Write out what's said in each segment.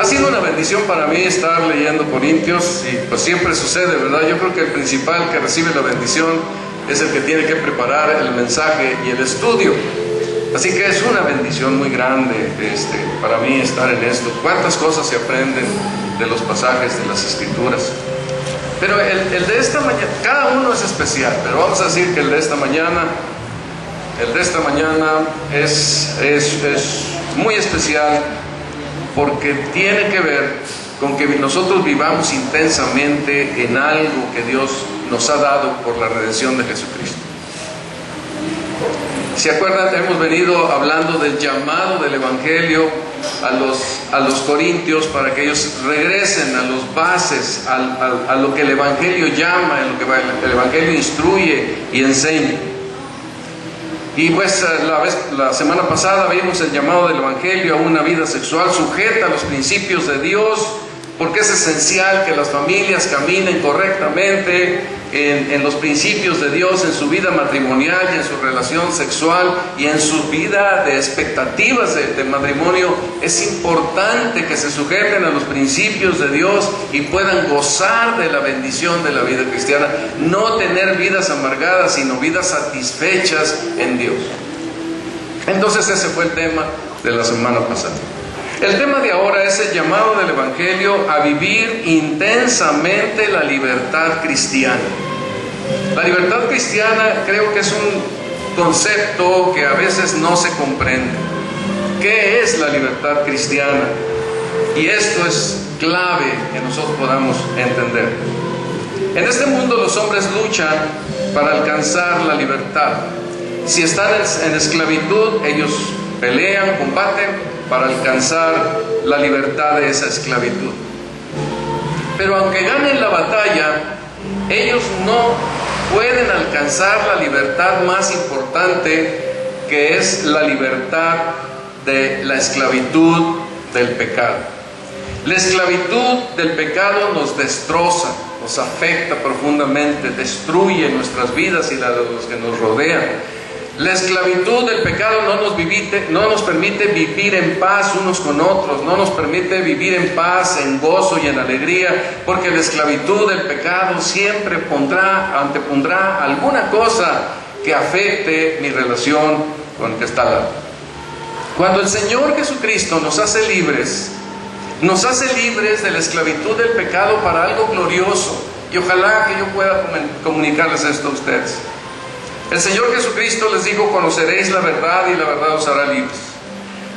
sido una bendición para mí estar leyendo Corintios y pues siempre sucede, ¿verdad? Yo creo que el principal que recibe la bendición es el que tiene que preparar el mensaje y el estudio. Así que es una bendición muy grande para mí estar en esto. Cuántas cosas se aprenden de los pasajes de las Escrituras. Pero el de esta mañana, cada uno es especial, pero vamos a decir que el de esta mañana es muy especial porque tiene que ver con que nosotros vivamos intensamente en algo que Dios nos ha dado por la redención de Jesucristo. ¿Se acuerdan? Hemos venido hablando del llamado del Evangelio a los corintios para que ellos regresen a los bases, a lo que el Evangelio llama, a lo que el Evangelio instruye y enseña. Y pues la semana pasada vimos el llamado del Evangelio a una vida sexual sujeta a los principios de Dios, porque es esencial que las familias caminen correctamente en los principios de Dios, en su vida matrimonial y en su relación sexual y en su vida de expectativas de matrimonio. Es importante que se sujeten a los principios de Dios y puedan gozar de la bendición de la vida cristiana, no tener vidas amargadas, sino vidas satisfechas en Dios. Entonces ese fue el tema de la semana pasada. El tema de ahora es el llamado del Evangelio a vivir intensamente la libertad cristiana. La libertad cristiana creo que es un concepto que a veces no se comprende. ¿Qué es la libertad cristiana? Y esto es clave que nosotros podamos entender. En este mundo los hombres luchan para alcanzar la libertad. Si están en esclavitud, ellos pelean, combaten para alcanzar la libertad de esa esclavitud. Pero aunque ganen la batalla, ellos no pueden alcanzar la libertad más importante, que es la libertad de la esclavitud del pecado. La esclavitud del pecado nos destroza, nos afecta profundamente, destruye nuestras vidas y la de los que nos rodean. La esclavitud del pecado no nos permite vivir en paz unos con otros, no nos permite vivir en paz, en gozo y en alegría, porque la esclavitud del pecado siempre antepondrá alguna cosa que afecte mi relación con el que está al lado. Cuando el Señor Jesucristo nos hace libres de la esclavitud del pecado para algo glorioso, y ojalá que yo pueda comunicarles esto a ustedes. El Señor Jesucristo les dijo: conoceréis la verdad y la verdad os hará libres.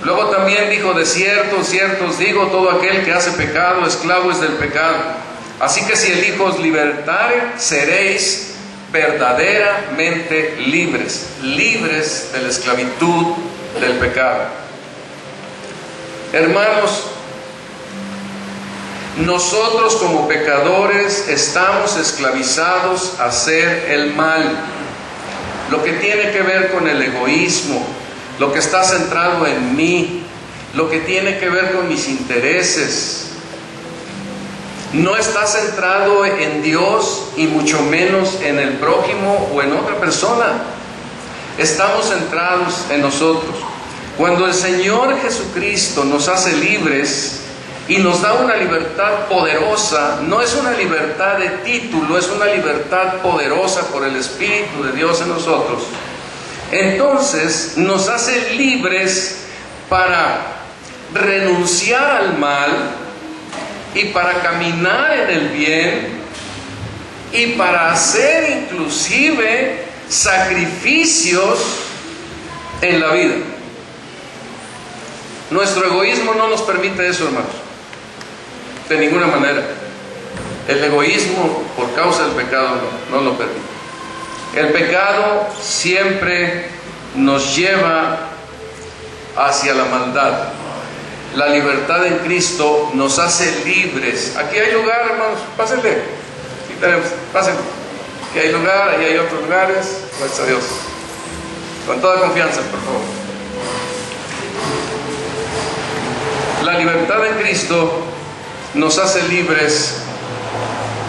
Luego también dijo: de cierto, cierto os digo, todo aquel que hace pecado, esclavo es del pecado. Así que si el Hijo os libertare, seréis verdaderamente libres, libres de la esclavitud del pecado. Hermanos, nosotros como pecadores estamos esclavizados a hacer el mal. Lo que tiene que ver con el egoísmo, lo que está centrado en mí, lo que tiene que ver con mis intereses, no está centrado en Dios y mucho menos en el prójimo o en otra persona. Estamos centrados en nosotros. Cuando el Señor Jesucristo nos hace libres y nos da una libertad poderosa, no es una libertad de título, es una libertad poderosa por el Espíritu de Dios en nosotros. Entonces nos hace libres para renunciar al mal y para caminar en el bien y para hacer inclusive sacrificios en la vida. Nuestro egoísmo no nos permite eso, hermanos. De ninguna manera. El egoísmo por causa del pecado no lo permite. El pecado siempre nos lleva hacia la maldad. La libertad en Cristo nos hace libres. Aquí hay lugar, hermanos, pásenle. Aquí tenemos, pásenle. Aquí hay lugar, ahí hay otros lugares. Gracias a Dios. Con toda confianza, por favor. La libertad en Cristo nos hace libres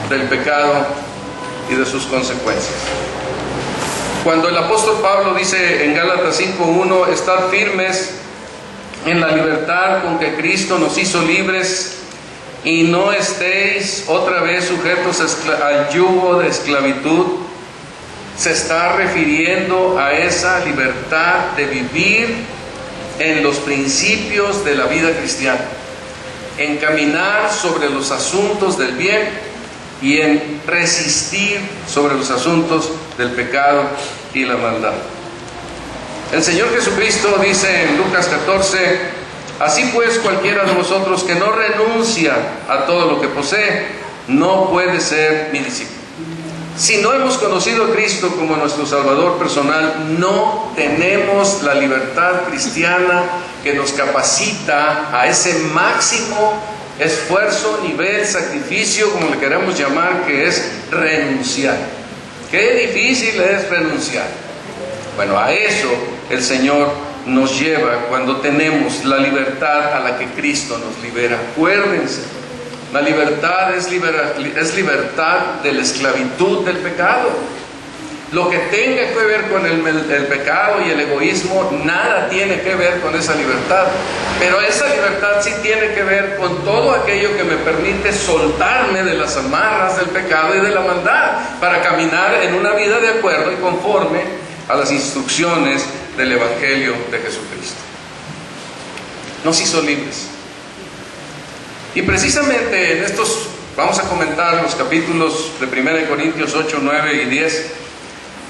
del pecado y de sus consecuencias. Cuando el apóstol Pablo dice en Gálatas 5:1, estad firmes, en la libertad con que Cristo nos hizo libres, y no estéis otra vez sujetos al yugo de esclavitud. Se está refiriendo a esa libertad de vivir en los principios de la vida cristiana, en caminar sobre los asuntos del bien y en resistir sobre los asuntos del pecado y la maldad. El Señor Jesucristo dice en Lucas 14: así pues, cualquiera de vosotros que no renuncia a todo lo que posee, no puede ser mi discípulo. Si no hemos conocido a Cristo como nuestro Salvador personal, no tenemos la libertad cristiana que nos capacita a ese máximo esfuerzo, nivel, sacrificio, como le queramos llamar, que es renunciar. Qué difícil es renunciar. Bueno, a eso el Señor nos lleva cuando tenemos la libertad a la que Cristo nos libera. Acuérdense, la libertad es libertad de la esclavitud del pecado. Lo que tenga que ver con el pecado y el egoísmo, nada tiene que ver con esa libertad. Pero esa libertad sí tiene que ver con todo aquello que me permite soltarme de las amarras del pecado y de la maldad, para caminar en una vida de acuerdo y conforme a las instrucciones del Evangelio de Jesucristo. Nos hizo libres. Y precisamente en estos, vamos a comentar los capítulos de 1 Corintios 8, 9 y 10,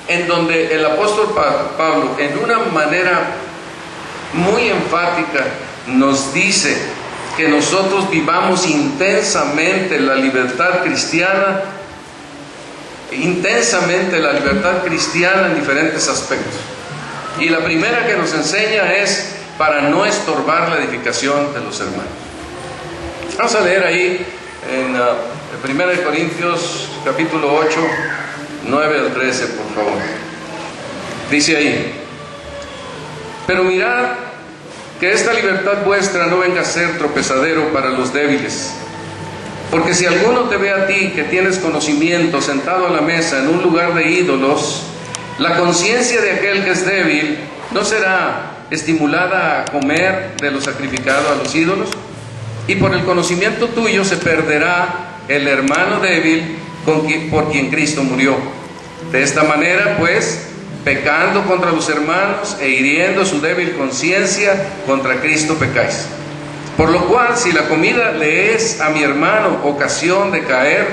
en donde el apóstol Pablo, en una manera muy enfática, nos dice que nosotros vivamos intensamente la libertad cristiana, en diferentes aspectos. Y la primera que nos enseña es para no estorbar la edificación de los hermanos. Vamos a leer ahí en 1 Corintios capítulo 8, 9 al 13, por favor. Dice ahí: pero mirad que esta libertad vuestra no venga a ser tropezadero para los débiles. Porque si alguno te ve a ti que tienes conocimiento sentado a la mesa en un lugar de ídolos, la conciencia de aquel que es débil ¿no será estimulada a comer de lo sacrificado a los ídolos? Y por el conocimiento tuyo se perderá el hermano débil por quien Cristo murió. De esta manera, pues, pecando contra los hermanos e hiriendo su débil conciencia, contra Cristo pecáis. Por lo cual, si la comida le es a mi hermano ocasión de caer,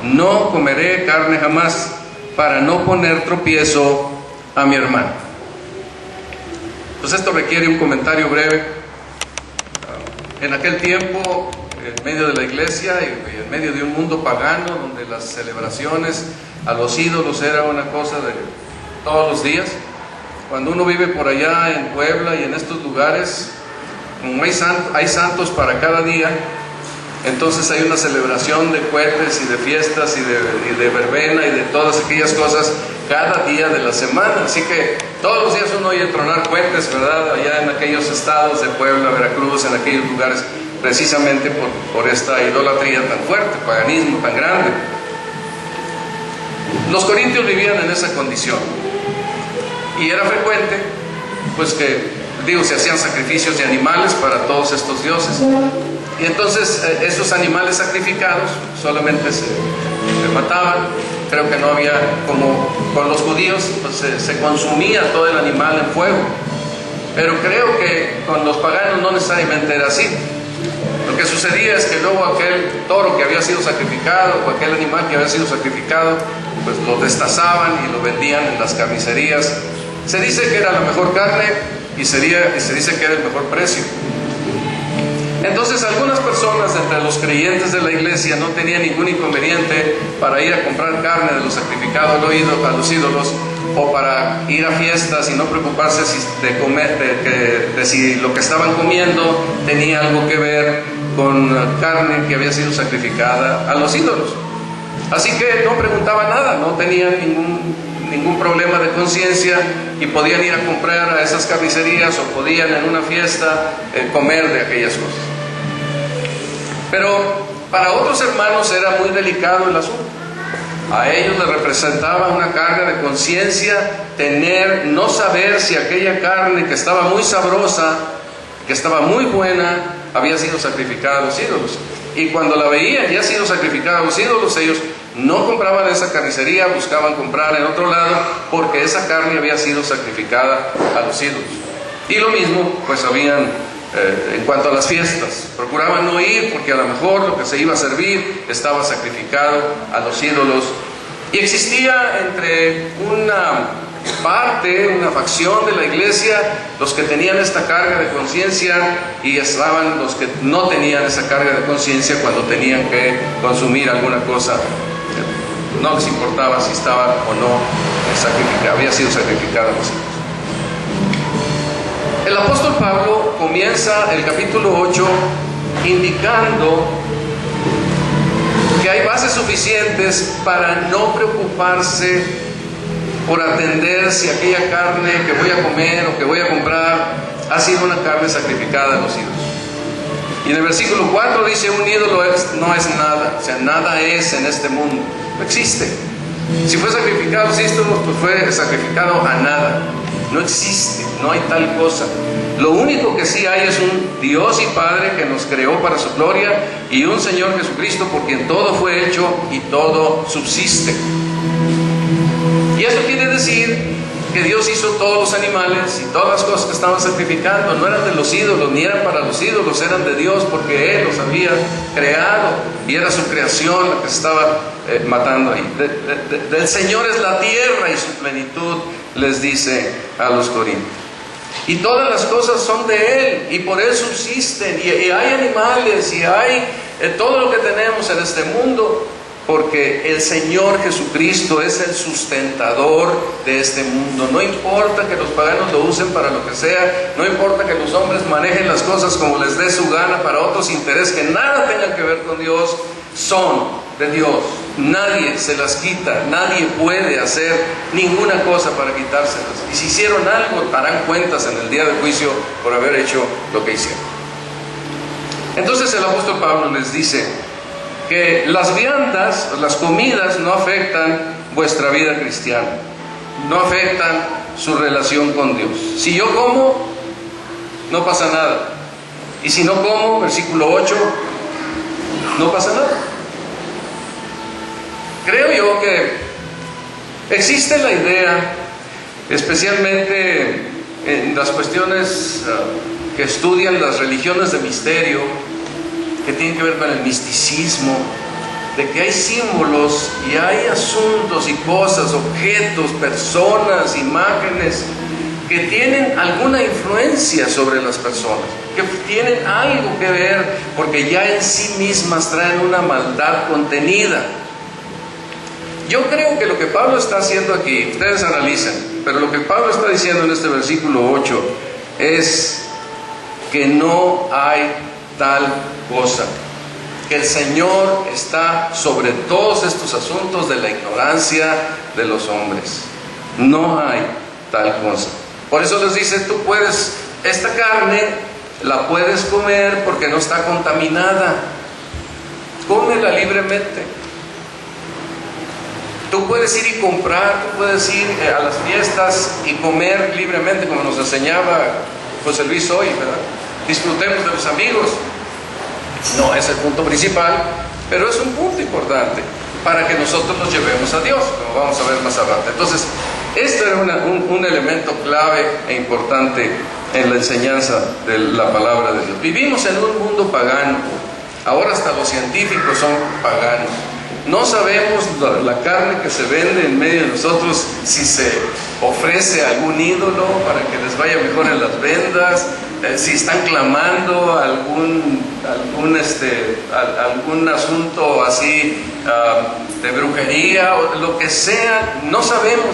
no comeré carne jamás, para no poner tropiezo a mi hermano. Pues esto requiere un comentario breve. En aquel tiempo, en medio de la iglesia y en medio de un mundo pagano, donde las celebraciones a los ídolos era una cosa de todos los días, cuando uno vive por allá en Puebla y en estos lugares, como hay santos para cada día, entonces hay una celebración de cohetes y de fiestas y de verbena y de todas aquellas cosas cada día de la semana. Así que todos los días uno oye tronar cohetes, ¿verdad? Allá en aquellos estados de Puebla, Veracruz, en aquellos lugares, precisamente por esta idolatría tan fuerte, paganismo tan grande. Los corintios vivían en esa condición y era frecuente, pues se hacían sacrificios de animales para todos estos dioses. Y entonces esos animales sacrificados solamente se mataban. Creo que no había, como con los judíos, pues se consumía todo el animal en fuego. Pero creo que con los paganos no necesariamente era así. Lo que sucedía es que luego aquel toro que había sido sacrificado, o aquel animal que había sido sacrificado, pues lo destazaban y lo vendían en las carnicerías. Se dice que era la mejor carne y se dice que era el mejor precio. Entonces algunas personas entre los creyentes de la iglesia no tenían ningún inconveniente para ir a comprar carne de lo sacrificado a los ídolos, o para ir a fiestas y no preocuparse de si lo que estaban comiendo tenía algo que ver con carne que había sido sacrificada a los ídolos. Así que no preguntaban nada, no tenían ningún problema de conciencia y podían ir a comprar a esas carnicerías o podían en una fiesta comer de aquellas cosas. Pero para otros hermanos era muy delicado el asunto. A ellos les representaba una carga de conciencia no saber si aquella carne que estaba muy sabrosa que estaba muy buena, había sido sacrificada a los ídolos. Y cuando la veían ya sido sacrificada a los ídolos, ellos no compraban en esa carnicería, buscaban comprar en otro lado, porque esa carne había sido sacrificada a los ídolos. Y lo mismo, pues habían, en cuanto a las fiestas, procuraban no ir, porque a lo mejor lo que se iba a servir estaba sacrificado a los ídolos. Y existía entre una facción de la iglesia, los que tenían esta carga de conciencia, y estaban los que no tenían esa carga de conciencia cuando tenían que consumir alguna cosa. No les importaba si estaba o no sacrificada, había sido sacrificada a los hijos. El apóstol Pablo comienza el capítulo 8 indicando que hay bases suficientes para no preocuparse por atender si aquella carne que voy a comer o que voy a comprar ha sido una carne sacrificada a los ídolos. Y en el versículo 4 dice: un ídolo no es nada, o sea, nada es en este mundo, no existe. Si fue sacrificado a los ídolos, pues fue sacrificado a nada, no existe, no hay tal cosa. Lo único que sí hay es un Dios y Padre que nos creó para su gloria, y un Señor Jesucristo por quien todo fue hecho y todo subsiste. Y eso quiere decir que Dios hizo todos los animales y todas las cosas que estaban sacrificando. No eran de los ídolos, ni eran para los ídolos, eran de Dios, porque Él los había creado y era su creación la que se estaba matando ahí. Del Señor es la tierra y su plenitud, les dice a los corintios. Y todas las cosas son de Él y por Él subsisten. Y hay animales y hay todo lo que tenemos en este mundo, porque el Señor Jesucristo es el sustentador de este mundo. No importa que los paganos lo usen para lo que sea, no importa que los hombres manejen las cosas como les dé su gana para otros intereses que nada tengan que ver con Dios, son de Dios. Nadie se las quita, nadie puede hacer ninguna cosa para quitárselas. Y si hicieron algo, darán cuentas en el día del juicio por haber hecho lo que hicieron. Entonces el apóstol Pablo les dice que las viandas, las comidas no afectan vuestra vida cristiana, no afectan su relación con Dios. Si yo como, no pasa nada. Y si no como, versículo 8, no pasa nada. Creo yo que existe la idea, especialmente en las cuestiones que estudian las religiones de misterio, que tienen que ver con el misticismo, de que hay símbolos y hay asuntos y cosas, objetos, personas, imágenes que tienen alguna influencia sobre las personas, que tienen algo que ver, porque ya en sí mismas traen una maldad contenida. Yo creo que lo que Pablo está haciendo aquí, ustedes analicen, pero lo que Pablo está diciendo en este versículo 8 es que no hay tal cosa, que el Señor está sobre todos estos asuntos de la ignorancia de los hombres. No hay tal cosa. Por eso les dice: tú puedes, esta carne la puedes comer porque no está contaminada, cómela libremente. Tú puedes ir y comprar, tú puedes ir a las fiestas y comer libremente, como nos enseñaba José Luis hoy, ¿verdad? Disfrutemos de los amigos. No es el punto principal, pero es un punto importante para que nosotros nos llevemos a Dios, como vamos a ver más adelante. Entonces, esto era un elemento clave e importante en la enseñanza de la palabra de Dios. Vivimos en un mundo pagano. Ahora hasta los científicos son paganos. No sabemos la carne que se vende en medio de nosotros, si se ofrece a algún ídolo para que les vaya mejor en las vendas, si están clamando algún asunto así de brujería o lo que sea. No sabemos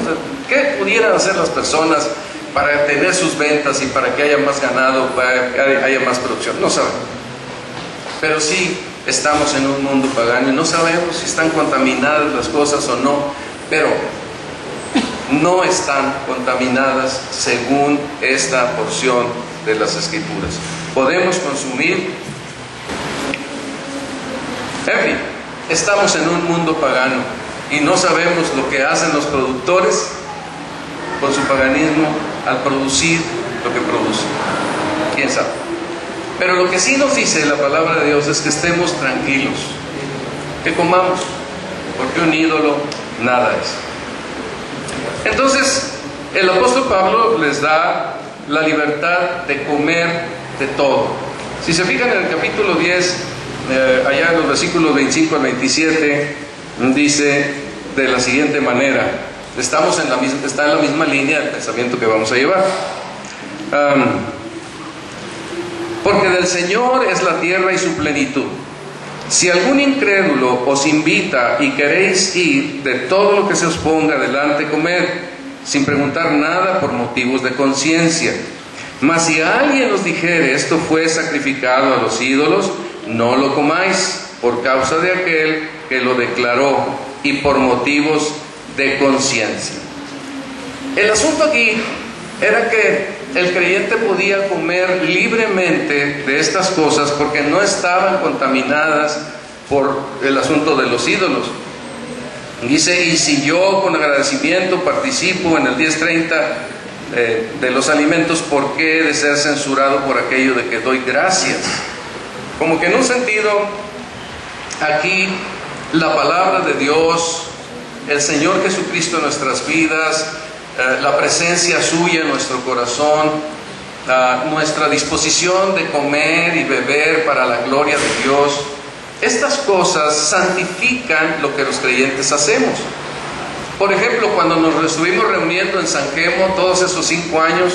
qué pudieran hacer las personas para tener sus ventas y para que haya más ganado, para que haya más producción. No sabemos. Pero sí estamos en un mundo pagano y no sabemos si están contaminadas las cosas o no, pero no están contaminadas según esta porción de las Escrituras. Podemos consumir. En fin, estamos en un mundo pagano y no sabemos lo que hacen los productores con su paganismo al producir lo que producen. ¿Quién sabe? Pero lo que sí nos dice la palabra de Dios es que estemos tranquilos, que comamos, porque un ídolo nada es. Entonces, el apóstol Pablo les da la libertad de comer de todo. Si se fijan en el capítulo 10, allá en los versículos 25 al 27, dice de la siguiente manera, está en la misma línea del pensamiento que vamos a llevar. Porque del Señor es la tierra y su plenitud. Si algún incrédulo os invita y queréis ir, de todo lo que se os ponga delante comed, sin preguntar nada por motivos de conciencia. Mas si alguien os dijere, esto fue sacrificado a los ídolos, no lo comáis, por causa de aquel que lo declaró y por motivos de conciencia. El asunto aquí era que el creyente podía comer libremente de estas cosas porque no estaban contaminadas por el asunto de los ídolos. Dice, y si yo con agradecimiento participo en el 10:30 de los alimentos, ¿por qué he de ser censurado por aquello de que doy gracias? Como que en un sentido, aquí la palabra de Dios, el Señor Jesucristo en nuestras vidas, la presencia suya en nuestro corazón, nuestra disposición de comer y beber para la gloria de Dios, estas cosas santifican lo que los creyentes hacemos. Por ejemplo, cuando nos estuvimos reuniendo en San Gemo todos esos 5 años,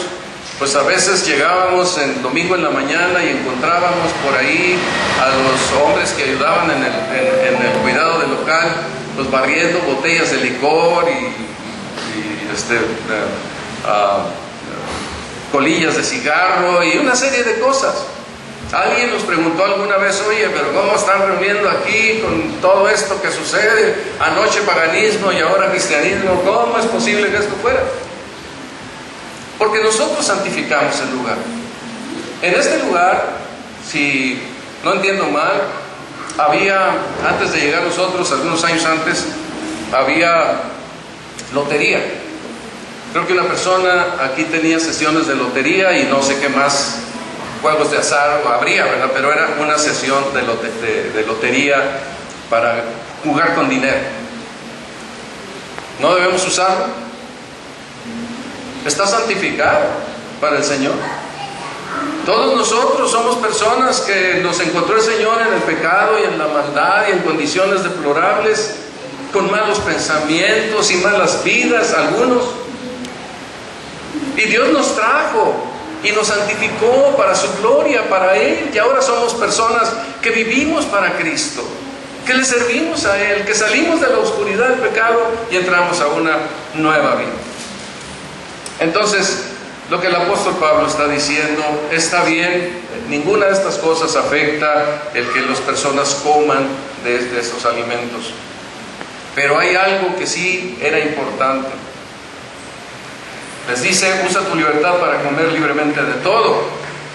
pues a veces llegábamos el domingo en la mañana y encontrábamos por ahí a los hombres que ayudaban en el cuidado del local, pues barriendo botellas de licor y colillas de cigarro y una serie de cosas. Alguien nos preguntó alguna vez, oye, pero ¿cómo están reuniendo aquí con todo esto que sucede? Anoche paganismo y ahora cristianismo, ¿cómo es posible que esto fuera? Porque nosotros santificamos el lugar. En este lugar, si no entiendo mal, había, antes de llegar nosotros, algunos años antes, había lotería. Creo que una persona aquí tenía sesiones de lotería y no sé qué más, juegos de azar habría, ¿verdad? Pero era una sesión de lotería para jugar con dinero. ¿No debemos usarlo? Está santificado para el Señor. Todos nosotros somos personas que nos encontró el Señor en el pecado y en la maldad y en condiciones deplorables, con malos pensamientos y malas vidas, algunos. Y Dios nos trajo y nos santificó para su gloria, para Él. Y ahora somos personas que vivimos para Cristo, que le servimos a Él, que salimos de la oscuridad del pecado y entramos a una nueva vida. Entonces, lo que el apóstol Pablo está diciendo está bien, ninguna de estas cosas afecta el que las personas coman de estos alimentos. Pero hay algo que sí era importante. Les dice, usa tu libertad para comer libremente de todo,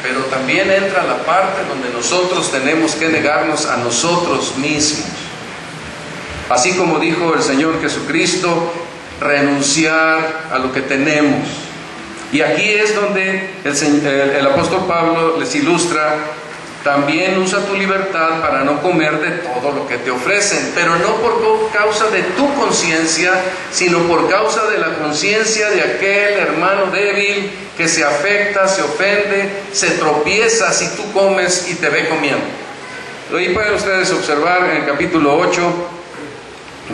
pero también entra la parte donde nosotros tenemos que negarnos a nosotros mismos. Así como dijo el Señor Jesucristo, renunciar a lo que tenemos. Y aquí es donde el apóstol Pablo les ilustra, también usa tu libertad para no comer de todo lo que te ofrecen, pero no por causa de tu conciencia, sino por causa de la conciencia de aquel hermano débil que se afecta, se ofende, se tropieza si tú comes y te ve comiendo. Ahí pueden ustedes observar en el capítulo 8,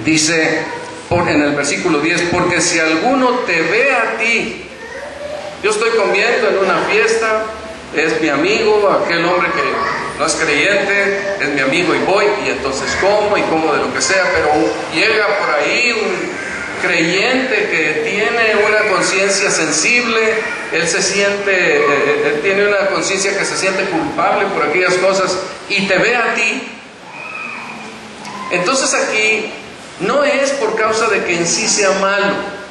dice en el versículo 10, porque si alguno te ve a ti, yo estoy comiendo en una fiesta, es mi amigo, aquel hombre que no es creyente, es mi amigo y voy, y entonces como y como de lo que sea, pero llega por ahí un creyente que tiene una conciencia sensible, él tiene una conciencia que se siente culpable por aquellas cosas y te ve a ti. Entonces aquí no es por causa de que en sí sea malo,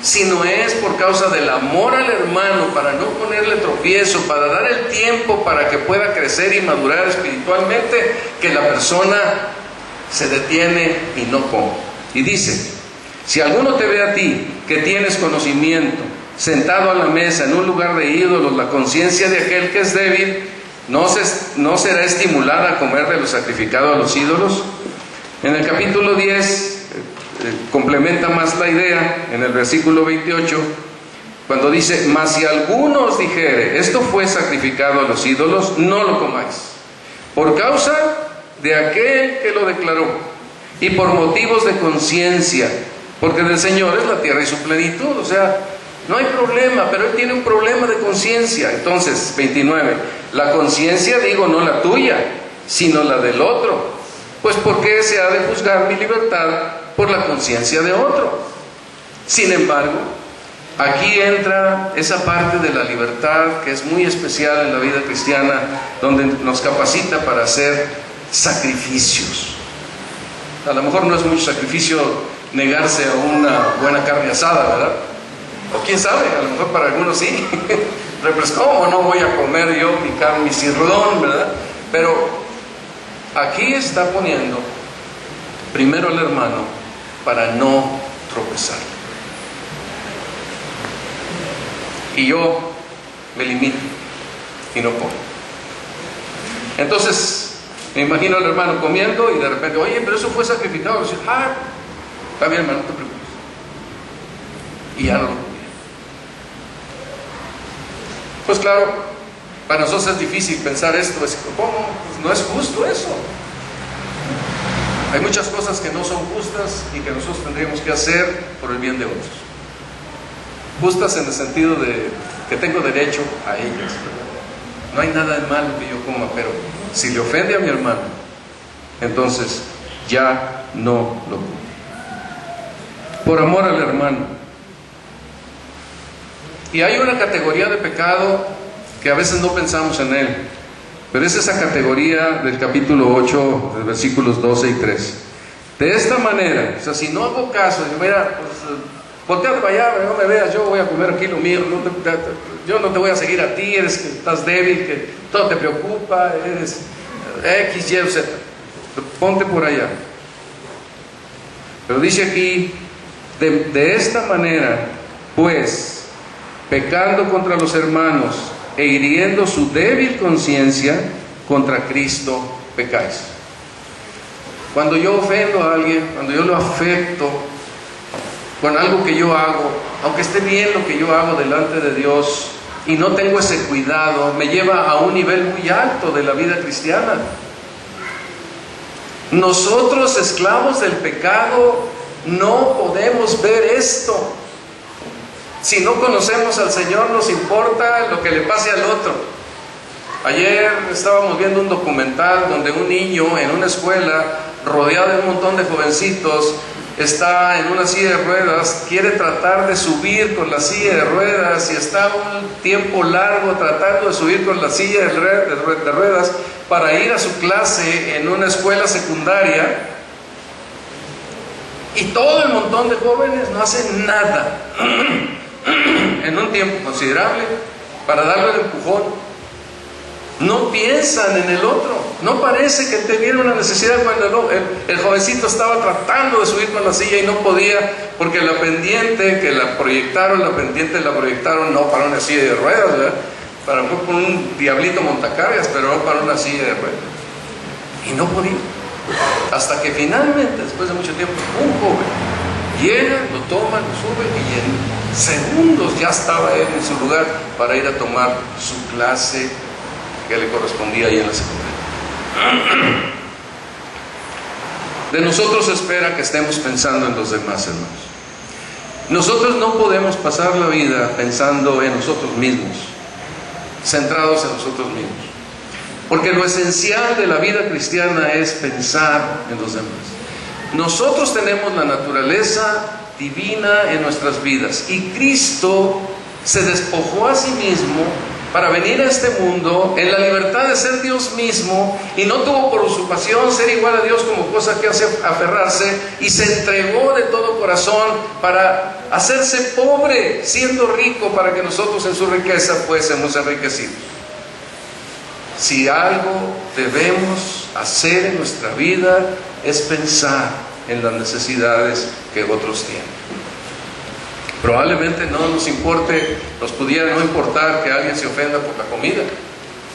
sino es por causa del amor al hermano, para no ponerle tropiezo, para dar el tiempo para que pueda crecer y madurar espiritualmente, que la persona se detiene y no come. Y dice, si alguno te ve a ti, que tienes conocimiento, sentado a la mesa en un lugar de ídolos, la conciencia de aquel que es débil, ¿No será estimulada a comer de lo sacrificado a los ídolos? En el capítulo 10 complementa más la idea, en el versículo 28, cuando dice: mas si alguno os dijere, esto fue sacrificado a los ídolos, no lo comáis, por causa de aquel que lo declaró, y por motivos de conciencia, porque del Señor es la tierra y su plenitud. O sea, no hay problema, pero Él tiene un problema de conciencia. Entonces, 29, la conciencia, digo, no la tuya, sino la del otro. Pues ¿por qué se ha de juzgar mi libertad por la conciencia de otro? Sin embargo, aquí entra esa parte de la libertad que es muy especial en la vida cristiana, donde nos capacita para hacer sacrificios. A lo mejor no es mucho sacrificio negarse a una buena carne asada, ¿verdad? O quién sabe, a lo mejor para algunos sí. Pero pues ¿cómo no voy a comer yo mi carne, mi cirlón, ¿verdad? Pero aquí está poniendo primero al hermano para no tropezar. Y yo me limito y no como. Entonces me imagino al hermano comiendo y de repente: oye, pero eso fue sacrificado. Y dice: está bien, hermano, no te preocupes. Y ya no lo comía. Pues claro, para nosotros es difícil pensar esto. ¿Cómo? Pues no es justo eso. Hay muchas cosas que no son justas y que nosotros tendríamos que hacer por el bien de otros. Justas en el sentido de que tengo derecho a ellas, ¿verdad? No hay nada de malo que yo coma, pero si le ofende a mi hermano, entonces ya no lo como. Por amor al hermano. Y hay una categoría de pecado que a veces no pensamos en él, pero es esa categoría del capítulo 8, de versículos 12 y 13. De esta manera, o sea, si no hago caso, mira, pues volteate para allá, no me veas, yo voy a comer aquí lo mío, yo no te voy a seguir a ti, eres que estás débil, que todo te preocupa, eres X, Y, Z, ponte por allá. Pero dice aquí: de esta manera, pues, pecando contra los hermanos e hiriendo su débil conciencia, contra Cristo pecáis. Cuando yo ofendo a alguien, cuando yo lo afecto con algo que yo hago, aunque esté bien lo que yo hago delante de Dios, y no tengo ese cuidado, me lleva a un nivel muy alto de la vida cristiana. Nosotros, esclavos del pecado, no podemos ver esto. Si no conocemos al Señor, nos importa lo que le pase al otro. Ayer estábamos viendo un documental donde un niño en una escuela, rodeado de un montón de jovencitos, está en una silla de ruedas, quiere tratar de subir con la silla de ruedas y está un tiempo largo tratando de subir con la silla de ruedas para ir a su clase en una escuela secundaria. Y todo el montón de jóvenes no hacen nada en un tiempo considerable para darle el empujón. No piensan en el otro. No parece que tuvieran una necesidad cuando el jovencito estaba tratando de subir con la silla y no podía, porque la pendiente que la proyectaron no para una silla de ruedas, ¿verdad? Para un diablito montacargas, pero no para una silla de ruedas. Y no podía. Hasta que finalmente, después de mucho tiempo, un joven llega, lo toma, lo sube y en segundos ya estaba él en su lugar para ir a tomar su clase que le correspondía ahí en la secundaria. De nosotros se espera que estemos pensando en los demás, hermanos. Nosotros no podemos pasar la vida pensando en nosotros mismos, centrados en nosotros mismos, porque lo esencial de la vida cristiana es pensar en los demás. Nosotros tenemos la naturaleza divina en nuestras vidas y Cristo se despojó a sí mismo para venir a este mundo en la libertad de ser Dios mismo, y no tuvo por usurpación ser igual a Dios como cosa que hace aferrarse, y se entregó de todo corazón para hacerse pobre siendo rico, para que nosotros en su riqueza fuésemos enriquecidos. Si algo debemos hacer en nuestra vida es pensar en las necesidades que otros tienen. Probablemente no nos importe, nos pudiera no importar que alguien se ofenda por la comida,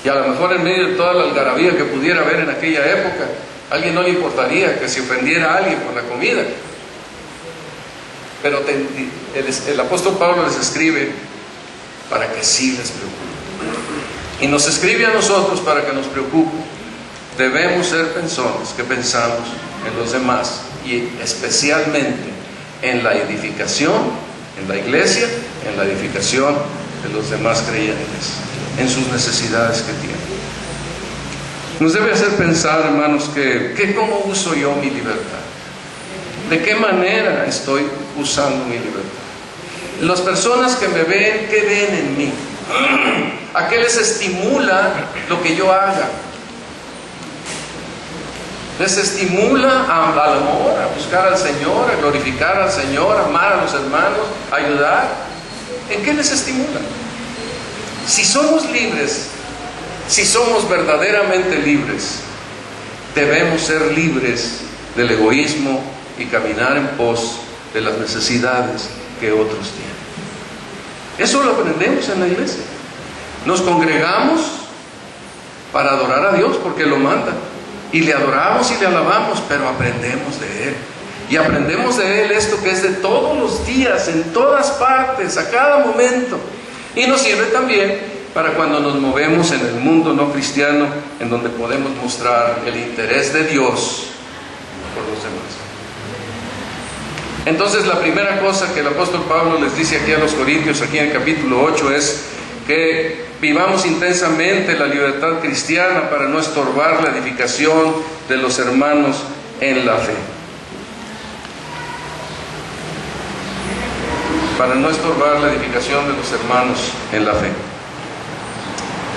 Y a lo mejor en medio de toda la algarabía que pudiera haber en aquella época, a alguien no le importaría que se ofendiera a alguien por la comida. Pero el apóstol Pablo les escribe para que sí les preocupe. Y nos escribe a nosotros para que nos preocupe. Debemos ser personas que pensamos en los demás y especialmente en la edificación, en la iglesia, en la edificación de los demás creyentes, en sus necesidades que tienen. Nos debe hacer pensar, hermanos, que cómo uso yo mi libertad. ¿De qué manera estoy usando mi libertad? Las personas que me ven, ¿qué ven en mí? ¿A qué les estimula lo que yo haga? ¿Les estimula al amor, a buscar al Señor, a glorificar al Señor, a amar a los hermanos, a ayudar? ¿En qué les estimula? Si somos libres, si somos verdaderamente libres, debemos ser libres del egoísmo y caminar en pos de las necesidades que otros tienen. Eso lo aprendemos en la iglesia. Nos congregamos para adorar a Dios porque lo manda. Y le adoramos y le alabamos, pero aprendemos de Él. Y aprendemos de Él esto que es de todos los días, en todas partes, a cada momento. Y nos sirve también para cuando nos movemos en el mundo no cristiano, en donde podemos mostrar el interés de Dios por los demás. Entonces, la primera cosa que el apóstol Pablo les dice aquí a los Corintios, aquí en el capítulo 8, es que vivamos intensamente la libertad cristiana para no estorbar la edificación de los hermanos en la fe. Para no estorbar la edificación de los hermanos en la fe.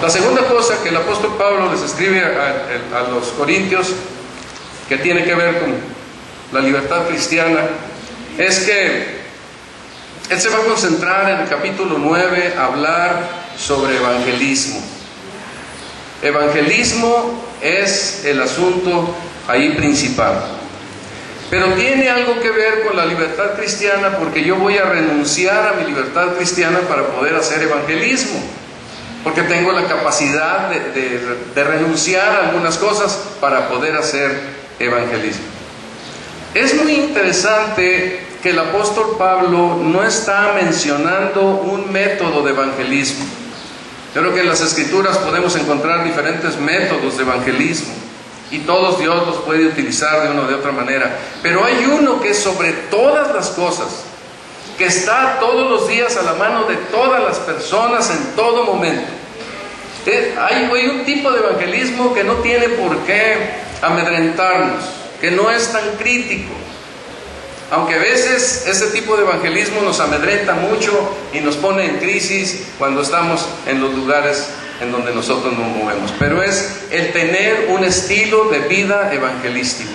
La segunda cosa que el apóstol Pablo les escribe a los Corintios, que tiene que ver con la libertad cristiana, es que él se va a concentrar en el capítulo 9 a hablar sobre evangelismo. Evangelismo es el asunto ahí principal. Pero tiene algo que ver con la libertad cristiana, porque yo voy a renunciar a mi libertad cristiana para poder hacer evangelismo. Porque tengo la capacidad de renunciar a algunas cosas para poder hacer evangelismo. Es muy interesante que el apóstol Pablo no está mencionando un método de evangelismo. Yo creo que en las Escrituras podemos encontrar diferentes métodos de evangelismo y todos Dios los puede utilizar de una o de otra manera. Pero hay uno que es sobre todas las cosas, que está todos los días a la mano de todas las personas en todo momento. Hay un tipo de evangelismo que no tiene por qué amedrentarnos, que no es tan crítico. Aunque a veces ese tipo de evangelismo nos amedrenta mucho y nos pone en crisis cuando estamos en los lugares en donde nosotros nos movemos. Pero es el tener un estilo de vida evangelístico.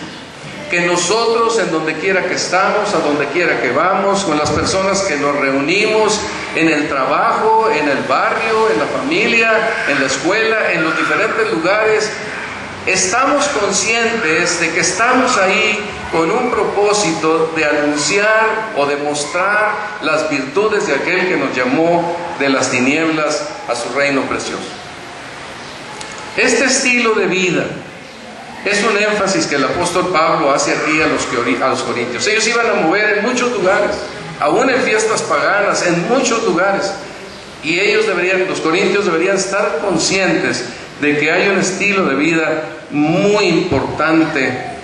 Que nosotros, en donde quiera que estamos, a donde quiera que vamos, con las personas que nos reunimos, en el trabajo, en el barrio, en la familia, en la escuela, en los diferentes lugares, estamos conscientes de que estamos ahí con un propósito de anunciar o de mostrar las virtudes de aquel que nos llamó de las tinieblas a su reino precioso. Este estilo de vida es un énfasis que el apóstol Pablo hace aquí a los corintios. Ellos iban a mover en muchos lugares, aún en fiestas paganas, en muchos lugares. Y los corintios deberían estar conscientes de que hay un estilo de vida muy importante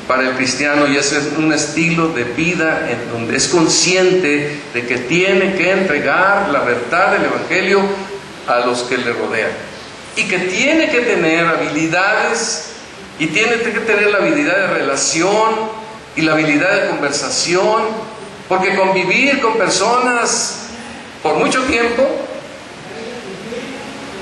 para el cristiano, y ese es un estilo de vida en donde es consciente de que tiene que entregar la verdad del evangelio a los que le rodean, y que tiene que tener habilidades, y tiene que tener la habilidad de relación y la habilidad de conversación, porque convivir con personas por mucho tiempo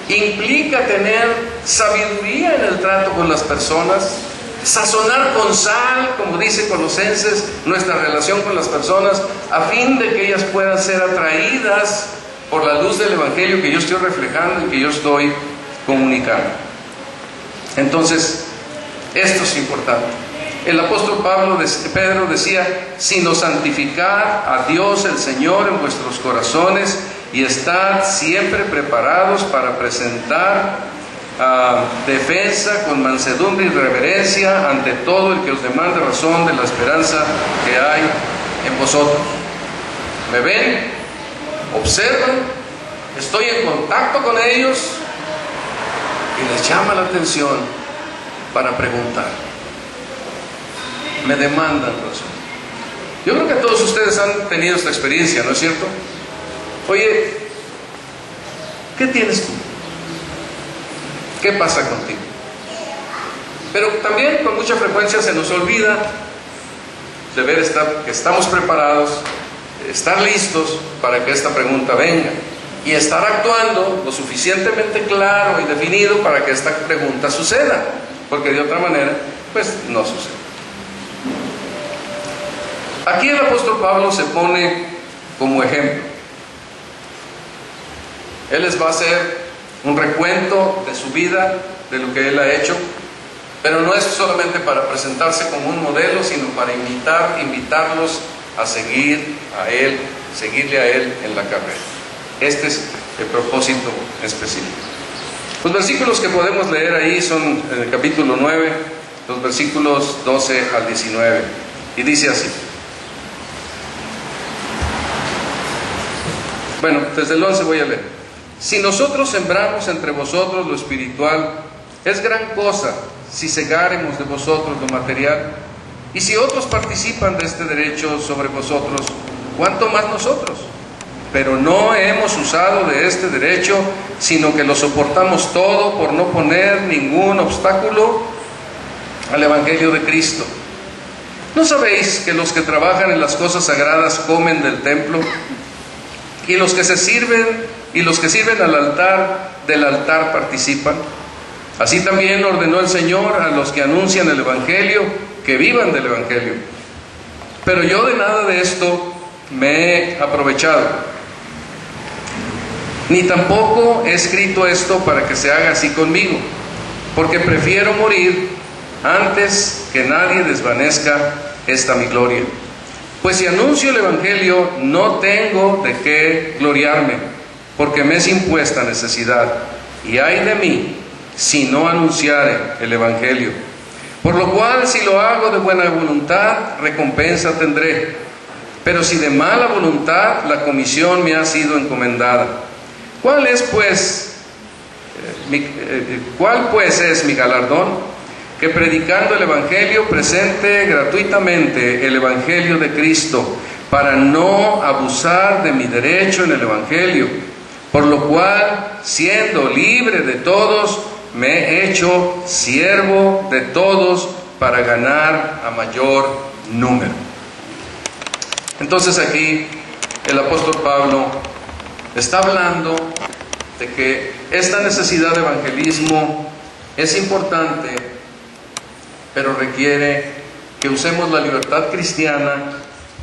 implica tener sabiduría en el trato con las personas, sazonar con sal, como dice Colosenses, nuestra relación con las personas, a fin de que ellas puedan ser atraídas por la luz del evangelio que yo estoy reflejando y que yo estoy comunicando. Entonces, esto es importante. El apóstol Pedro decía: sino santificar a Dios el Señor en vuestros corazones y estad siempre preparados para presentar defensa con mansedumbre y reverencia ante todo el que os demande razón de la esperanza que hay en vosotros. ¿Me ven? ¿Observan? Estoy en contacto con ellos y les llama la atención para preguntar. Me demandan razón. Yo creo que todos ustedes han tenido esta experiencia, ¿no es cierto? Oye, ¿qué tienes tú? ¿Qué pasa contigo? Pero también con mucha frecuencia se nos olvida que estamos preparados, estar listos para que esta pregunta venga y estar actuando lo suficientemente claro y definido para que esta pregunta suceda, porque de otra manera, pues no sucede. Aquí el apóstol Pablo se pone como ejemplo. Él les va a hacer un recuento de su vida, de lo que él ha hecho, pero no es solamente para presentarse como un modelo, sino para invitarlos a seguirle a él en la carrera. Este es el propósito específico. Los versículos que podemos leer ahí son en el capítulo 9, los versículos 12 al 19, y dice así. Bueno, desde el 11 voy a leer. Si nosotros sembramos entre vosotros lo espiritual, es gran cosa si segáremos de vosotros lo material. Y si otros participan de este derecho sobre vosotros, ¿cuánto más nosotros? Pero no hemos usado de este derecho, sino que lo soportamos todo por no poner ningún obstáculo al Evangelio de Cristo. ¿No sabéis que los que trabajan en las cosas sagradas comen del templo? Y los que sirven del altar participan. Así también ordenó el Señor a los que anuncian el Evangelio que vivan del Evangelio. Pero yo de nada de esto me he aprovechado, ni tampoco he escrito esto para que se haga así conmigo, porque prefiero morir antes que nadie desvanezca esta mi gloria. Pues si anuncio el Evangelio, no tengo de qué gloriarme, porque me es impuesta necesidad, y ay de mí si no anunciare el Evangelio. Por lo cual, si lo hago de buena voluntad, recompensa tendré. Pero si de mala voluntad, la comisión me ha sido encomendada. ¿Cuál pues es mi galardón? Que predicando el Evangelio presente gratuitamente el Evangelio de Cristo, para no abusar de mi derecho en el Evangelio, por lo cual, siendo libre de todos, me he hecho siervo de todos para ganar a mayor número. Entonces aquí el apóstol Pablo está hablando de que esta necesidad de evangelismo es importante, pero requiere que usemos la libertad cristiana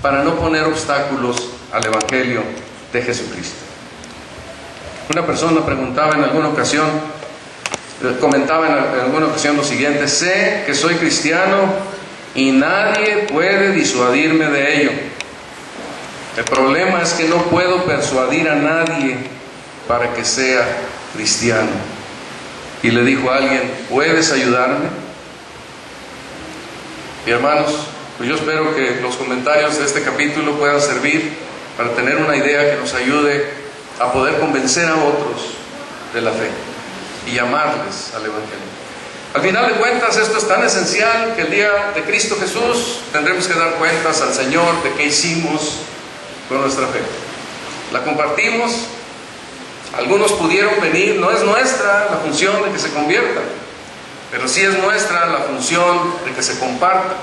para no poner obstáculos al Evangelio de Jesucristo. Una persona preguntaba en alguna ocasión, comentaba en alguna ocasión lo siguiente: sé que soy cristiano y nadie puede disuadirme de ello. El problema es que no puedo persuadir a nadie para que sea cristiano. Y le dijo a alguien: ¿puedes ayudarme? Y hermanos, pues yo espero que los comentarios de este capítulo puedan servir para tener una idea que nos ayude a poder convencer a otros de la fe y llamarles al Evangelio. Al final de cuentas, esto es tan esencial que el día de Cristo Jesús tendremos que dar cuentas al Señor de qué hicimos con nuestra fe. La compartimos, algunos pudieron venir, no es nuestra la función de que se conviertan, pero sí es nuestra la función de que se compartan.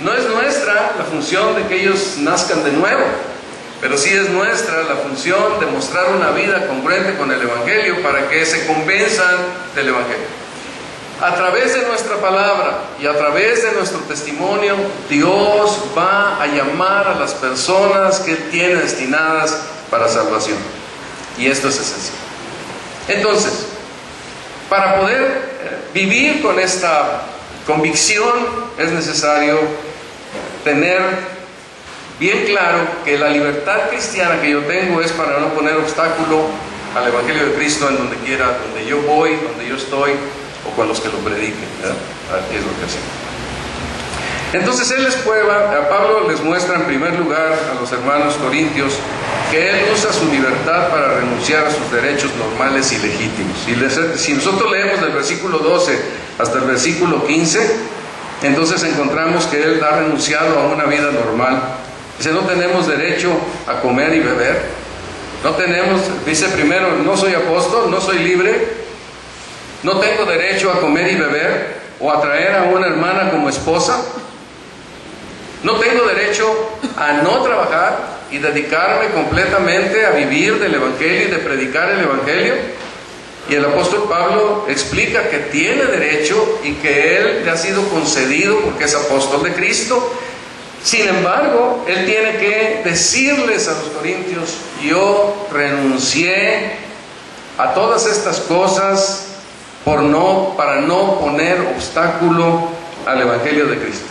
No es nuestra la función de que ellos nazcan de nuevo, pero sí es nuestra la función de mostrar una vida congruente con el Evangelio para que se convenzan del Evangelio. A través de nuestra palabra y a través de nuestro testimonio, Dios va a llamar a las personas que Él tiene destinadas para salvación. Y esto es esencial. Entonces, para poder vivir con esta convicción es necesario tener bien claro que la libertad cristiana que yo tengo es para no poner obstáculo al Evangelio de Cristo en donde quiera, donde yo voy, donde yo estoy, o con los que lo prediquen, ¿verdad? Es lo que hacemos. Entonces Pablo les muestra en primer lugar a los hermanos corintios que él usa su libertad para renunciar a sus derechos normales y legítimos. Y si nosotros leemos del versículo 12 hasta el versículo 15, entonces encontramos que él ha renunciado a una vida normal. Dice, no tenemos derecho a comer y beber. No tenemos, dice primero, no soy apóstol, no soy libre, no tengo derecho a comer y beber o a traer a una hermana como esposa. No tengo derecho a no trabajar y dedicarme completamente a vivir del Evangelio y de predicar el Evangelio. Y el apóstol Pablo explica que tiene derecho y que él le ha sido concedido porque es apóstol de Cristo. Sin embargo, él tiene que decirles a los corintios, yo renuncié a todas estas cosas para no poner obstáculo al Evangelio de Cristo.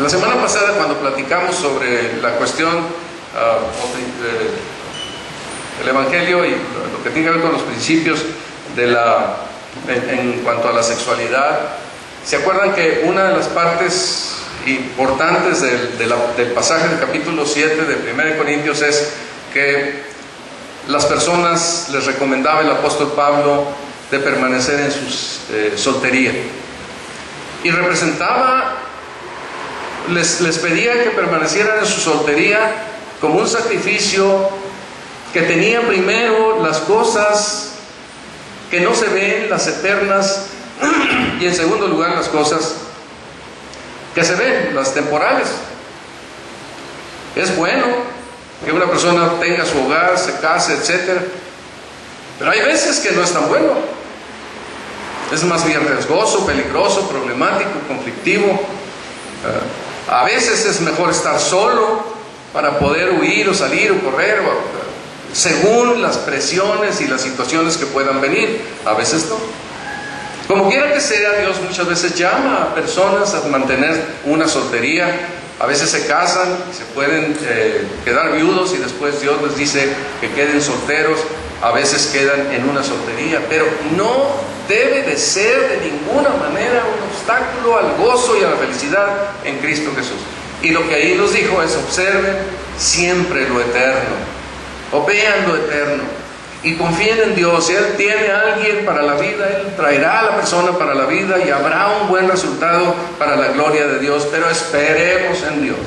La semana pasada, cuando platicamos sobre la cuestión del Evangelio y lo que tiene que ver con los principios en cuanto a la sexualidad, ¿se acuerdan que una de las partes importantes del pasaje del capítulo 7 de 1 Corintios es que las personas les recomendaba el apóstol Pablo de permanecer en su soltería? Y representaba, les pedía que permanecieran en su soltería como un sacrificio que tenía primero las cosas que no se ven, las eternas, y en segundo lugar las cosas que se ven, las temporales. Es bueno que una persona tenga su hogar, se case, etc. Pero hay veces que no es tan bueno. Es más bien riesgoso, peligroso, problemático, conflictivo. A veces es mejor estar solo para poder huir o salir o correr, según las presiones y las situaciones que puedan venir. A veces no. Como quiera que sea, Dios muchas veces llama a personas a mantener una soltería. A veces se casan, se pueden quedar viudos y después Dios les dice que queden solteros. A veces quedan en una soltería, pero no debe de ser de ninguna manera un obstáculo al gozo y a la felicidad en Cristo Jesús. Y lo que ahí nos dijo es: observen siempre lo eterno, o vean lo eterno, y confíen en Dios. Si Él tiene a alguien para la vida, Él traerá a la persona para la vida y habrá un buen resultado para la gloria de Dios. Pero esperemos en Dios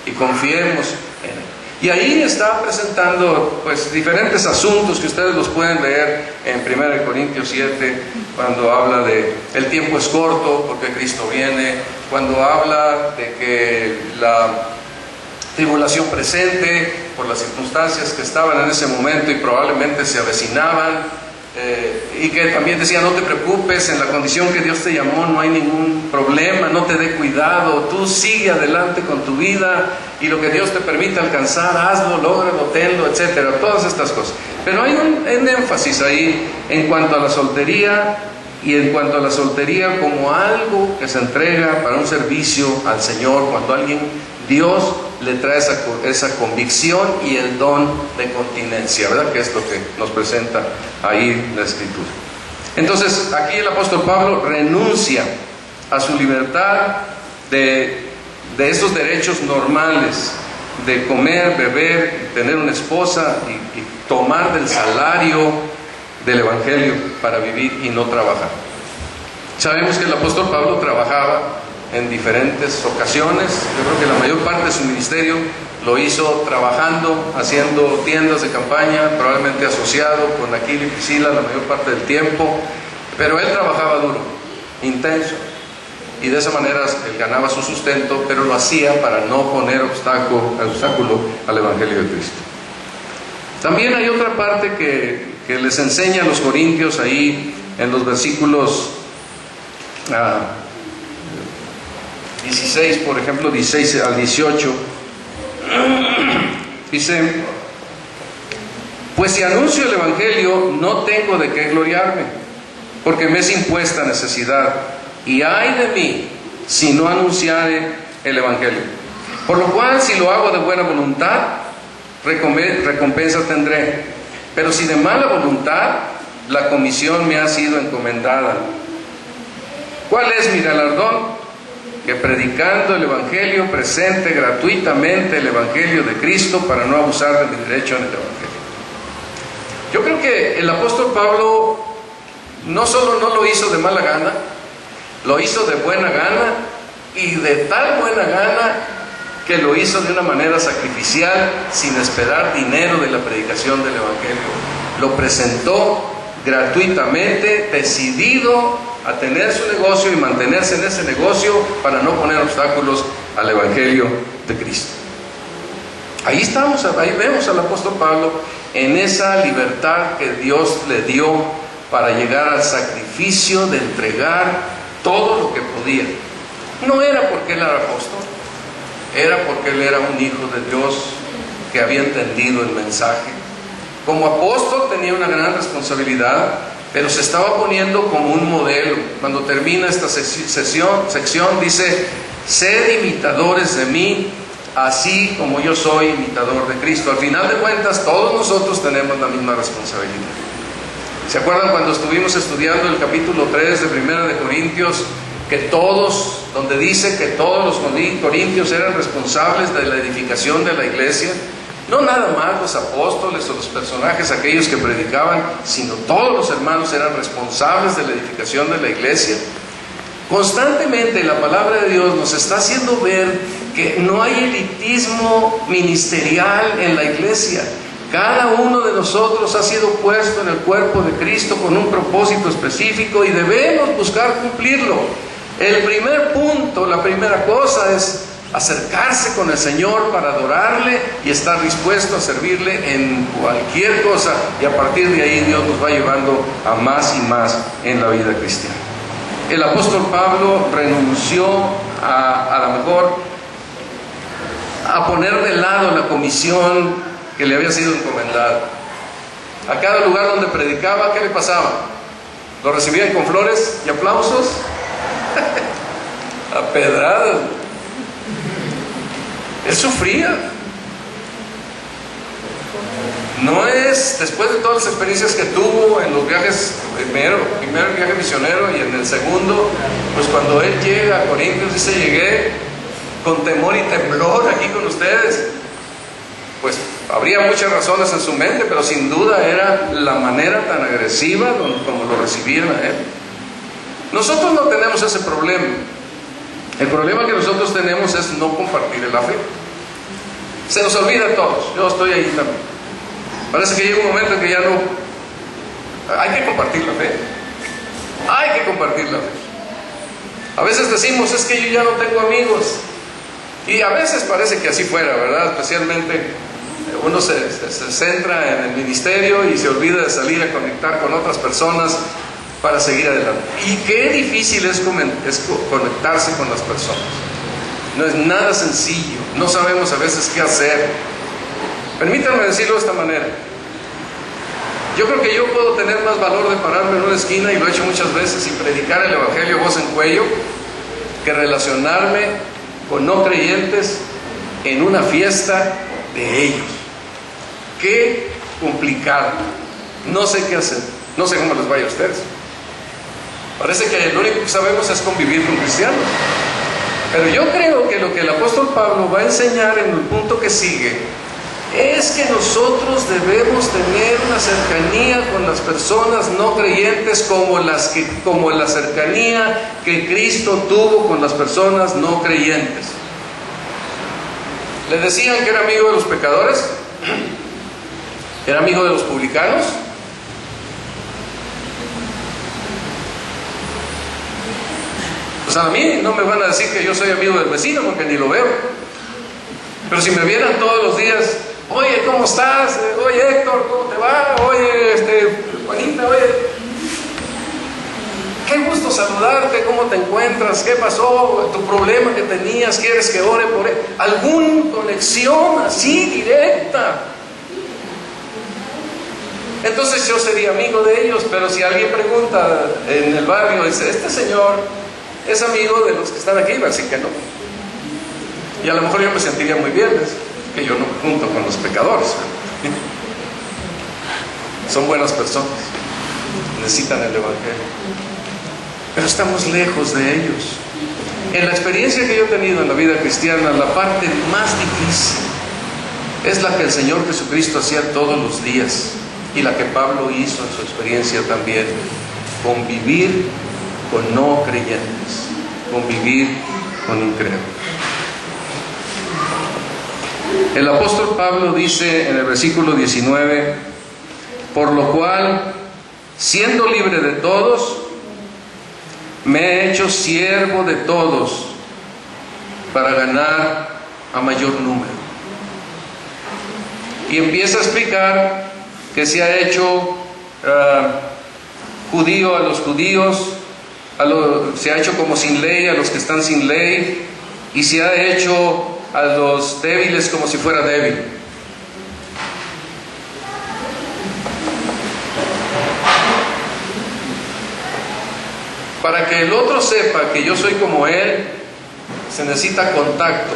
y confiemos en Él. Y ahí está presentando pues diferentes asuntos que ustedes los pueden leer en 1 Corintios 7, cuando habla de el tiempo es corto porque Cristo viene, cuando habla de que la tribulación presente por las circunstancias que estaban en ese momento y probablemente se avecinaban, y que también decía: no te preocupes, en la condición que Dios te llamó no hay ningún problema, no te dé cuidado, tú sigue adelante con tu vida y lo que Dios te permita alcanzar, hazlo, lógralo, tenlo, etcétera, todas estas cosas. Pero hay un énfasis ahí en cuanto a la soltería, y en cuanto a la soltería como algo que se entrega para un servicio al Señor, cuando Dios le trae esa convicción y el don de continencia, ¿verdad? Que es lo que nos presenta ahí la Escritura. Entonces, aquí el apóstol Pablo renuncia a su libertad de esos derechos normales, de comer, beber, tener una esposa y tomar del salario del Evangelio para vivir y no trabajar. Sabemos que el apóstol Pablo trabajaba en diferentes ocasiones. Yo creo que la mayor parte de su ministerio lo hizo trabajando, haciendo tiendas de campaña, probablemente asociado con Aquila y Priscila la mayor parte del tiempo, pero él trabajaba duro, intenso, y de esa manera él ganaba su sustento, pero lo hacía para no poner obstáculo al Evangelio de Cristo. También hay otra parte que les enseña a los corintios ahí en los versículos 16, por ejemplo, 16 al 18, dice: pues si anuncio el Evangelio, no tengo de qué gloriarme, porque me es impuesta necesidad, y ay de mí si no anunciare el Evangelio. Por lo cual, si lo hago de buena voluntad, recompensa tendré. Pero si de mala voluntad, la comisión me ha sido encomendada. ¿Cuál es mi galardón? Que predicando el Evangelio presente gratuitamente el Evangelio de Cristo para no abusar de mi derecho en el Evangelio. Yo creo que el apóstol Pablo no solo no lo hizo de mala gana, lo hizo de buena gana, y de tal buena gana que lo hizo de una manera sacrificial, sin esperar dinero de la predicación del Evangelio. Lo presentó gratuitamente, decidido a tener su negocio y mantenerse en ese negocio para no poner obstáculos al Evangelio de Cristo. Ahí estamos, ahí vemos al apóstol Pablo en esa libertad que Dios le dio para llegar al sacrificio de entregar todo lo que podía. No era porque él era apóstol, era porque él era un hijo de Dios que había entendido el mensaje. Como apóstol tenía una gran responsabilidad, pero se estaba poniendo como un modelo. Cuando termina esta sección dice: sed imitadores de mí, así como yo soy imitador de Cristo. Al final de cuentas, todos nosotros tenemos la misma responsabilidad. ¿Se acuerdan cuando estuvimos estudiando el capítulo 3 de Primera de Corintios? Que todos, donde dice que todos los corintios eran responsables de la edificación de la iglesia. No nada más los apóstoles o los personajes aquellos que predicaban, sino todos los hermanos eran responsables de la edificación de la iglesia. Constantemente la palabra de Dios nos está haciendo ver que no hay elitismo ministerial en la iglesia. Cada uno de nosotros ha sido puesto en el cuerpo de Cristo con un propósito específico y debemos buscar cumplirlo. El primer punto, la primera cosa es acercarse con el Señor para adorarle y estar dispuesto a servirle en cualquier cosa, y a partir de ahí Dios nos va llevando a más y más en la vida cristiana. El apóstol Pablo renunció a lo mejor a poner de lado la comisión que le había sido encomendada. A cada lugar donde predicaba, ¿qué le pasaba? ¿Lo recibían con flores y aplausos? A pedradas. Él sufría. No es, después de todas las experiencias que tuvo en los viajes, primero viaje misionero y en el segundo, pues cuando él llega a Corintios dice: llegué con temor y temblor aquí con ustedes. Pues habría muchas razones en su mente, pero sin duda era la manera tan agresiva como lo recibían a él. Nosotros no tenemos ese problema. El problema que nosotros tenemos es no compartir la fe. Se nos olvida a todos. Yo estoy ahí también. Parece que llega un momento en que ya no. Hay que compartir la fe. Hay que compartir la fe. A veces decimos: es que yo ya no tengo amigos. Y a veces parece que así fuera, ¿verdad? Especialmente uno se centra en el ministerio y se olvida de salir a conectar con otras personas para seguir adelante. Y qué difícil es conectarse con las personas. No es nada sencillo. No sabemos a veces qué hacer. Permítanme decirlo de esta manera. Yo creo que yo puedo tener más valor de pararme en una esquina, y lo he hecho muchas veces, y predicar el Evangelio voz en cuello, que relacionarme con no creyentes en una fiesta de ellos. Qué complicado. No sé qué hacer. No sé cómo les vaya a ustedes. Parece que lo único que sabemos es convivir con cristianos. Pero yo creo que lo que el apóstol Pablo va a enseñar en el punto que sigue es que nosotros debemos tener una cercanía con las personas no creyentes como la cercanía que Cristo tuvo con las personas no creyentes. ¿Le decían que era amigo de los pecadores? ¿Era amigo de los publicanos? Pues a mí no me van a decir que yo soy amigo del vecino, porque ni lo veo. Pero si me vieran todos los días: oye, ¿cómo estás? Oye, Héctor, ¿cómo te va? Oye, Juanita, oye, qué gusto saludarte, ¿cómo te encuentras? ¿Qué pasó? ¿Tu problema que tenías? ¿Quieres que ore por él? ¿Alguna conexión así directa? Entonces yo sería amigo de ellos. Pero si alguien pregunta en el barrio, dice: este señor es amigo de los que están aquí, va a decir que no. Y a lo mejor yo me sentiría muy bien, que yo no me junto con los pecadores. Son buenas personas, necesitan el Evangelio, pero estamos lejos de ellos. En la experiencia que yo he tenido en la vida cristiana, la parte más difícil es la que el Señor Jesucristo hacía todos los días y la que Pablo hizo en su experiencia también: convivir con no creyentes, convivir con incrédulos. El apóstol Pablo dice en el versículo 19: por lo cual, siendo libre de todos, me he hecho siervo de todos para ganar a mayor número. Y empieza a explicar que se ha hecho judío a los judíos, se ha hecho como sin ley a los que están sin ley, y se ha hecho a los débiles como si fuera débil. Para que el otro sepa que yo soy como él, se necesita contacto,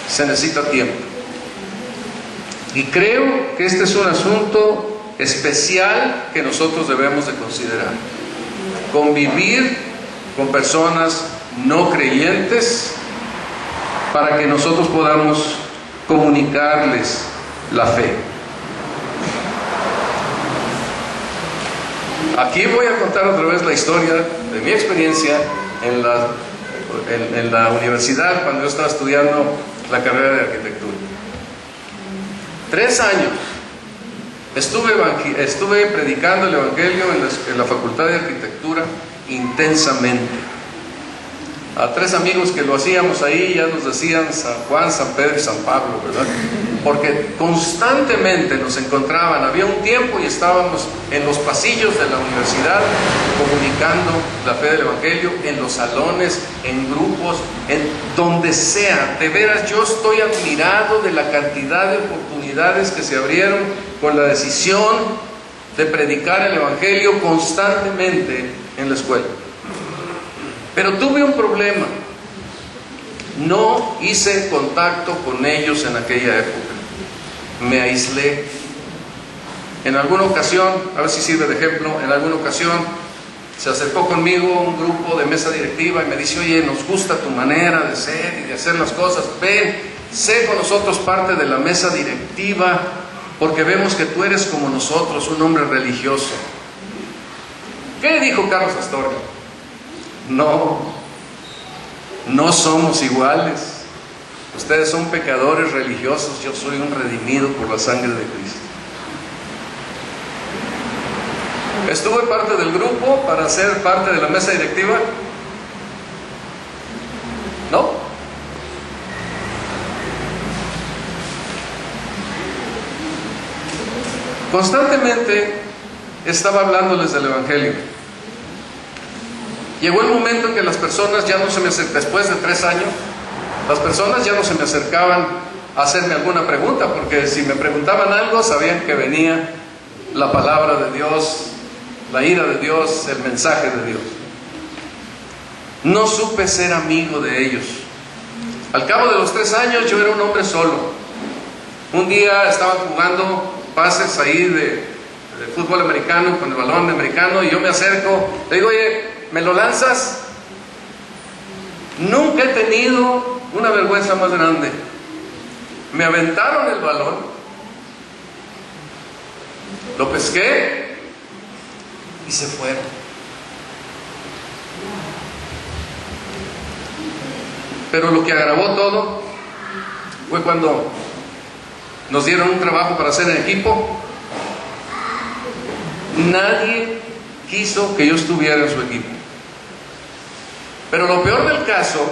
se necesita tiempo. Y creo que este es un asunto especial que nosotros debemos de considerar: convivir con personas no creyentes para que nosotros podamos comunicarles la fe. Aquí voy a contar otra vez la historia de mi experiencia en la universidad cuando yo estaba estudiando la carrera de arquitectura. 3 años estuve predicando el Evangelio en la Facultad de Arquitectura intensamente. A 3 amigos que lo hacíamos ahí ya nos decían San Juan, San Pedro y San Pablo, ¿verdad? Porque constantemente nos encontraban. Había un tiempo y estábamos en los pasillos de la universidad comunicando la fe del Evangelio, en los salones, en grupos, en donde sea. De veras, yo estoy admirado de la cantidad de oportunidades que se abrieron con la decisión de predicar el Evangelio constantemente en la escuela. Pero tuve un problema: no hice contacto con ellos en aquella época, me aislé. En alguna ocasión, a ver si sirve de ejemplo, en alguna ocasión se acercó conmigo un grupo de mesa directiva y me dice: oye, nos gusta tu manera de ser y de hacer las cosas, ven, sé con nosotros parte de la mesa directiva, porque vemos que tú eres como nosotros, un hombre religioso. ¿Qué dijo Carlos Astorga? No somos iguales. Ustedes son pecadores religiosos, yo soy un redimido por la sangre de Cristo. ¿Estuve parte del grupo para ser parte de la mesa directiva? No. Constantemente estaba hablándoles del Evangelio. Llegó el momento en que las personas ya no se me acercaban. Después de 3 años, las personas ya no se me acercaban a hacerme alguna pregunta, porque si me preguntaban algo, sabían que venía la palabra de Dios, la ira de Dios, el mensaje de Dios. No supe ser amigo de ellos. Al cabo de los 3 años, yo era un hombre solo. Un día estaban jugando pases ahí de fútbol americano con el balón americano, y yo me acerco, le digo: oye, ¿me lo lanzas? Nunca he tenido una vergüenza más grande. Me aventaron el balón, lo pesqué y se fueron. Pero lo que agravó todo fue cuando nos dieron un trabajo para hacer en equipo. Nadie quiso que yo estuviera en su equipo. Pero lo peor del caso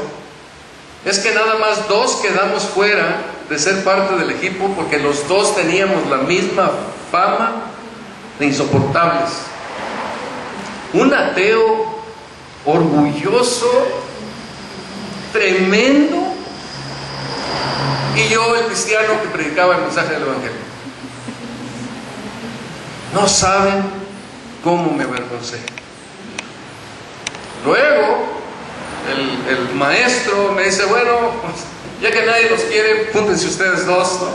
es que nada más 2 quedamos fuera de ser parte del equipo, porque los 2 teníamos la misma fama de insoportables. Un ateo orgulloso, tremendo, y yo, el cristiano que predicaba el mensaje del Evangelio. No saben cómo me avergoncé. Luego el maestro me dice: bueno, Ya que nadie los quiere, júntense ustedes dos, ¿no?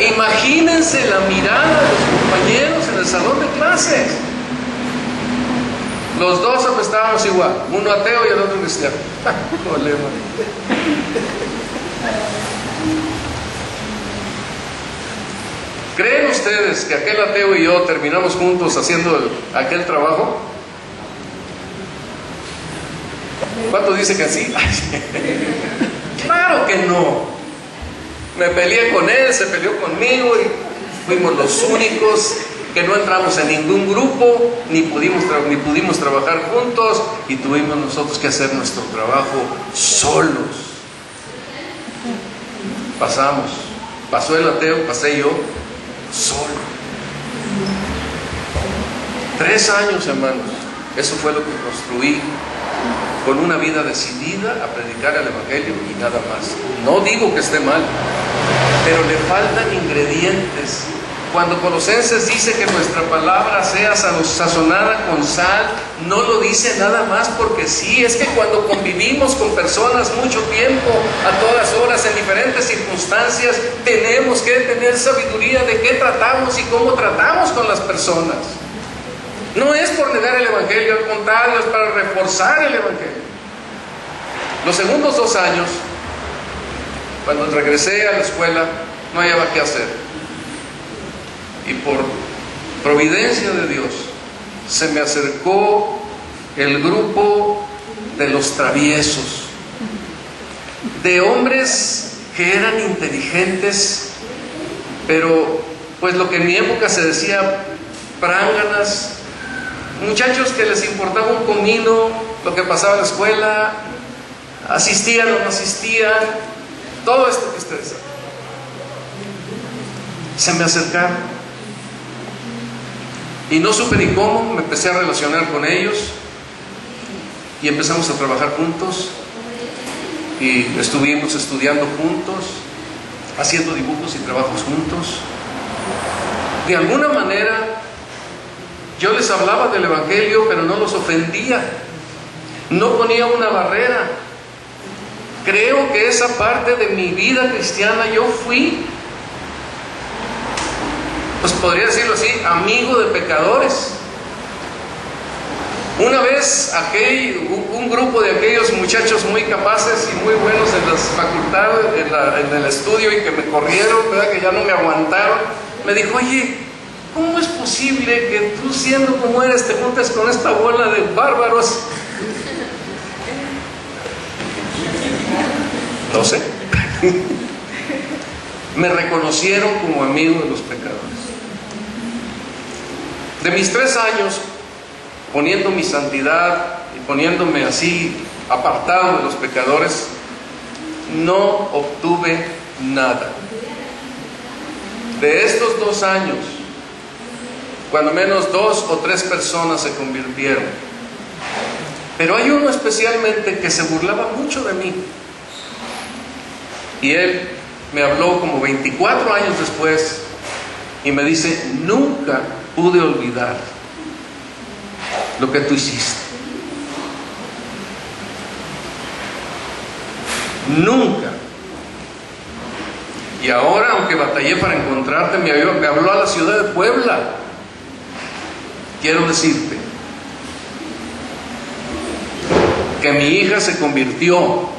Imagínense la mirada de los compañeros en el salón de clases. Los dos apestábamos igual, uno ateo y el otro cristiano. ¿Creen ustedes que aquel ateo y yo terminamos juntos haciendo aquel trabajo? ¿Cuántos dicen que sí? Claro que no. Me peleé con él, se peleó conmigo y fuimos los únicos que no entramos en ningún grupo, ni pudimos trabajar juntos, y tuvimos nosotros que hacer nuestro trabajo solos. Pasó el ateo, pasé yo solo. 3 años, hermanos, eso fue lo que construí, con una vida decidida a predicar el Evangelio y nada más. No digo que esté mal, pero le faltan ingredientes. Cuando Colosenses dice que nuestra palabra sea sazonada con sal, no lo dice nada más porque sí. Es que cuando convivimos con personas mucho tiempo, a todas horas, en diferentes circunstancias, tenemos que tener sabiduría de qué tratamos y cómo tratamos con las personas. No es por negar el Evangelio, al contrario, es para reforzar el Evangelio. Los segundos 2 años, cuando regresé a la escuela, no hallaba qué hacer. Y por providencia de Dios, se me acercó el grupo de los traviesos, de hombres que eran inteligentes, pero pues lo que en mi época se decía pránganas, muchachos que les importaba un comino lo que pasaba en la escuela, asistían o no asistían, todo esto que ustedes saben. Se me acercaron y no supe ni cómo, me empecé a relacionar con ellos y empezamos a trabajar juntos y estuvimos estudiando juntos, haciendo dibujos y trabajos juntos. De alguna manera yo les hablaba del Evangelio, pero no los ofendía, no ponía una barrera. Creo que esa parte de mi vida cristiana yo fui, pues podría decirlo así, amigo de pecadores. Una vez un grupo de aquellos muchachos muy capaces y muy buenos en las facultades, en el estudio, y que me corrieron, ¿verdad? Que ya no me aguantaron, me dijo: oye, ¿cómo es posible que tú, siendo como eres, te juntes con esta bola de bárbaros? No sé. Me reconocieron como amigo de los pecadores. De mis 3 años, poniendo mi santidad y poniéndome así apartado de los pecadores, no obtuve nada. De estos 2 años, cuando menos 2 o 3 personas se convirtieron. Pero hay uno especialmente que se burlaba mucho de mí. Y él me habló como 24 años después y me dice: nunca pude olvidar lo que tú hiciste. Nunca. Y ahora, aunque batallé para encontrarte, me habló a la ciudad de Puebla. Quiero decirte que mi hija se convirtió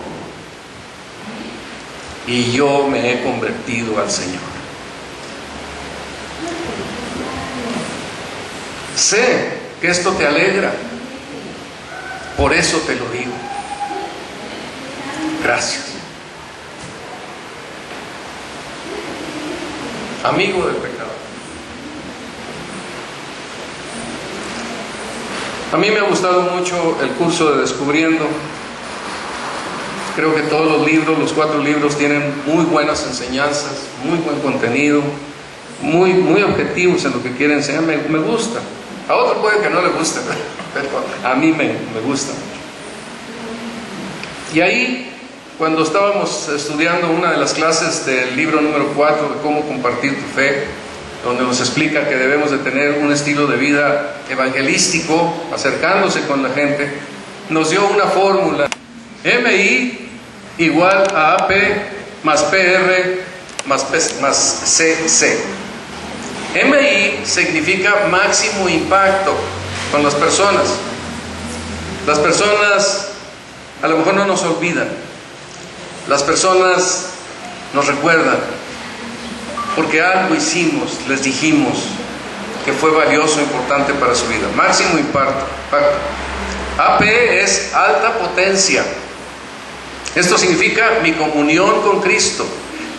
y yo me he convertido al Señor. Sé que esto te alegra, por eso te lo digo. Gracias. Amigo del pecado. A mí me ha gustado mucho el curso de Descubriendo. Creo que todos los libros, los 4 libros, tienen muy buenas enseñanzas, muy buen contenido, muy objetivos en lo que quieren enseñar. Me gusta. A otro puede que no le guste, pero a mí me gusta mucho. Y ahí, cuando estábamos estudiando una de las clases del libro número 4 de cómo compartir tu fe, donde nos explica que debemos de tener un estilo de vida evangelístico, acercándose con la gente, nos dio una fórmula: MI igual a AP más PR más CC. MI significa máximo impacto con las personas. Las personas a lo mejor no nos olvidan. Las personas nos recuerdan porque algo hicimos, les dijimos que fue valioso, importante para su vida. Máximo impacto. AP es alta potencia. Esto significa mi comunión con Cristo,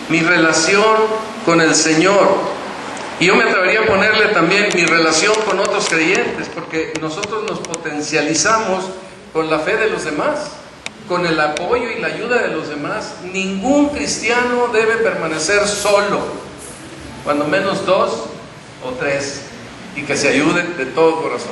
mi relación con el Señor. Y yo me atrevería a ponerle también mi relación con otros creyentes, porque nosotros nos potencializamos con la fe de los demás, con el apoyo y la ayuda de los demás. Ningún cristiano debe permanecer solo, cuando menos 2 o 3, y que se ayuden de todo corazón.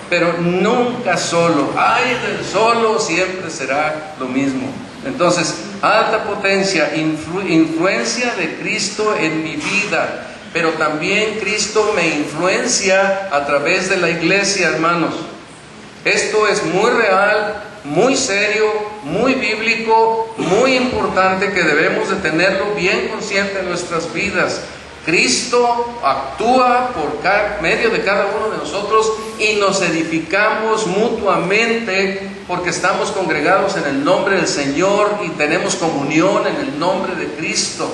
Pero nunca solo. Ay, del solo siempre será lo mismo. Entonces, alta potencia, influencia de Cristo en mi vida, pero también Cristo me influencia a través de la iglesia, hermanos. Esto es muy real, muy serio, muy bíblico, muy importante, que debemos de tenerlo bien consciente en nuestras vidas. Cristo actúa por medio de cada uno de nosotros y nos edificamos mutuamente porque estamos congregados en el nombre del Señor y tenemos comunión en el nombre de Cristo.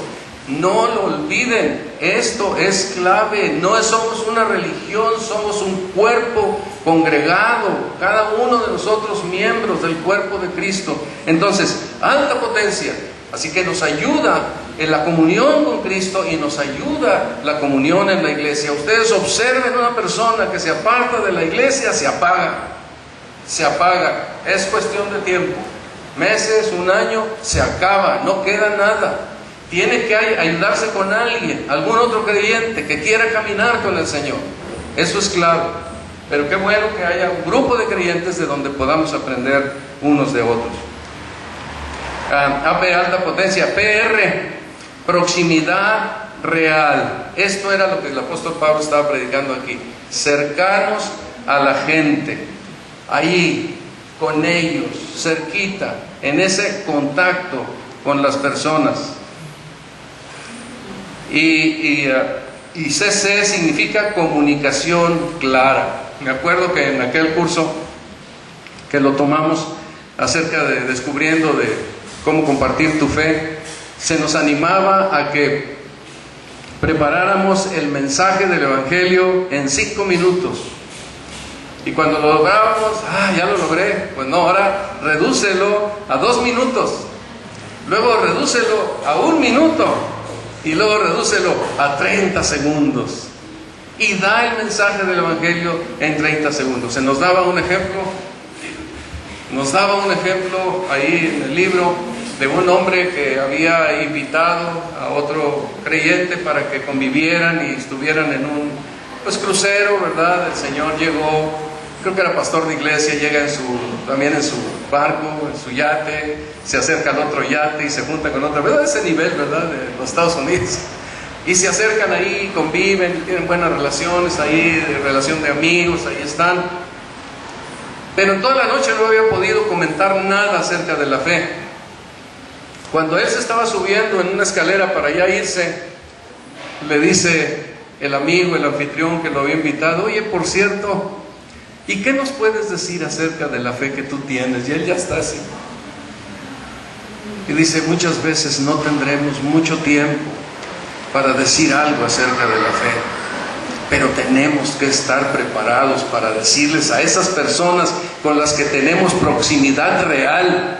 No lo olviden, esto es clave. No somos una religión, somos un cuerpo congregado, cada uno de nosotros miembros del cuerpo de Cristo. Entonces, alta potencia, así que nos ayuda en la comunión con Cristo y nos ayuda la comunión en la iglesia. Ustedes observen una persona que se aparta de la iglesia, se apaga, es cuestión de tiempo, meses, un año, se acaba, no queda nada. Tiene que ayudarse con alguien, algún otro creyente que quiera caminar con el Señor. Eso es clave. Pero qué bueno que haya un grupo de creyentes de donde podamos aprender unos de otros. AP, alta potencia. PR, proximidad real. Esto era lo que el apóstol Pablo estaba predicando aquí. Cercanos a la gente, ahí, con ellos, cerquita, en ese contacto con las personas. Y CC significa comunicación clara. Me acuerdo que en aquel curso que lo tomamos acerca de descubriendo de cómo compartir tu fe, se nos animaba a que preparáramos el mensaje del Evangelio en 5 minutos. Y cuando lo lográbamos, ya lo logré. Pues no, ahora redúcelo a 2 minutos. Luego redúcelo a 1 minuto. Y luego redúcelo a 30 segundos. Y da el mensaje del Evangelio en 30 segundos. Se nos daba un ejemplo. Nos daba un ejemplo ahí en el libro de un hombre que había invitado a otro creyente para que convivieran y estuvieran en un crucero, ¿verdad? El Señor llegó, creo que era pastor de iglesia, llega también en su barco, en su yate, se acerca al otro yate y se junta con otro, ¿verdad? Ese nivel, ¿verdad? De los Estados Unidos. Y se acercan ahí, conviven, tienen buenas relaciones ahí, de relación de amigos, ahí están. Pero en toda la noche no había podido comentar nada acerca de la fe. Cuando él se estaba subiendo en una escalera para ya irse, le dice el amigo, el anfitrión que lo había invitado: oye, por cierto, ¿y qué nos puedes decir acerca de la fe que tú tienes? Y él ya está así. Y dice: muchas veces no tendremos mucho tiempo para decir algo acerca de la fe, pero tenemos que estar preparados para decirles a esas personas con las que tenemos proximidad real,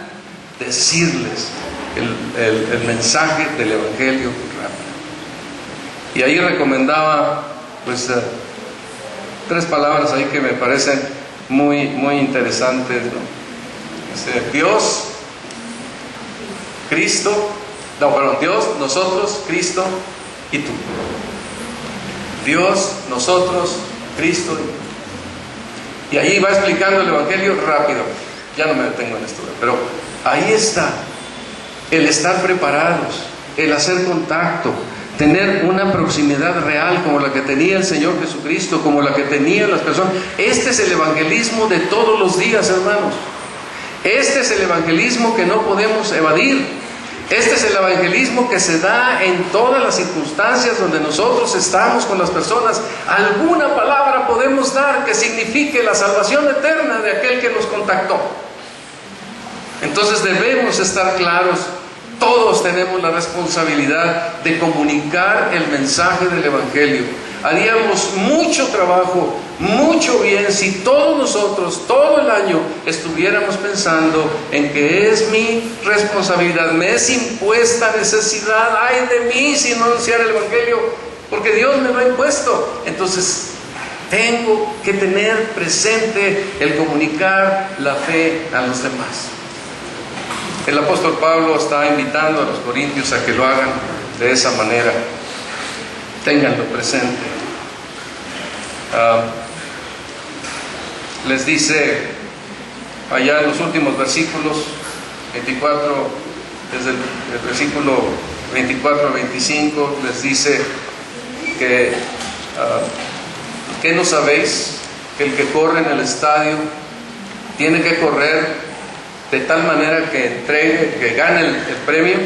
decirles el mensaje del Evangelio rápido. Y ahí recomendaba 3 palabras ahí que me parecen muy, muy interesantes, ¿no? Dice: Dios, Dios, nosotros, Cristo y tú. Dios, nosotros, Cristo. Y ahí va explicando el Evangelio rápido. Ya no me detengo en esto, pero ahí está el estar preparados, el hacer contacto, tener una proximidad real como la que tenía el Señor Jesucristo, como la que tenían las personas. Este es el evangelismo de todos los días, hermanos. Este es el evangelismo que no podemos evadir. Este es el evangelismo que se da en todas las circunstancias donde nosotros estamos con las personas. Alguna palabra podemos dar que signifique la salvación eterna de aquel que nos contactó. Entonces debemos estar claros, todos tenemos la responsabilidad de comunicar el mensaje del evangelio. Haríamos mucho trabajo, mucho bien si todos nosotros, todo el año, estuviéramos pensando en que es mi responsabilidad, me es impuesta necesidad, ay de mí si no anunciar el evangelio, porque Dios me lo ha impuesto. Entonces tengo que tener presente el comunicar la fe a los demás. El apóstol Pablo está invitando a los corintios a que lo hagan de esa manera. Ténganlo presente. Les dice allá en los últimos versículos 24, desde el versículo 24 a 25, les dice que ¿qué no sabéis? Que el que corre en el estadio tiene que correr de tal manera que gane el premio.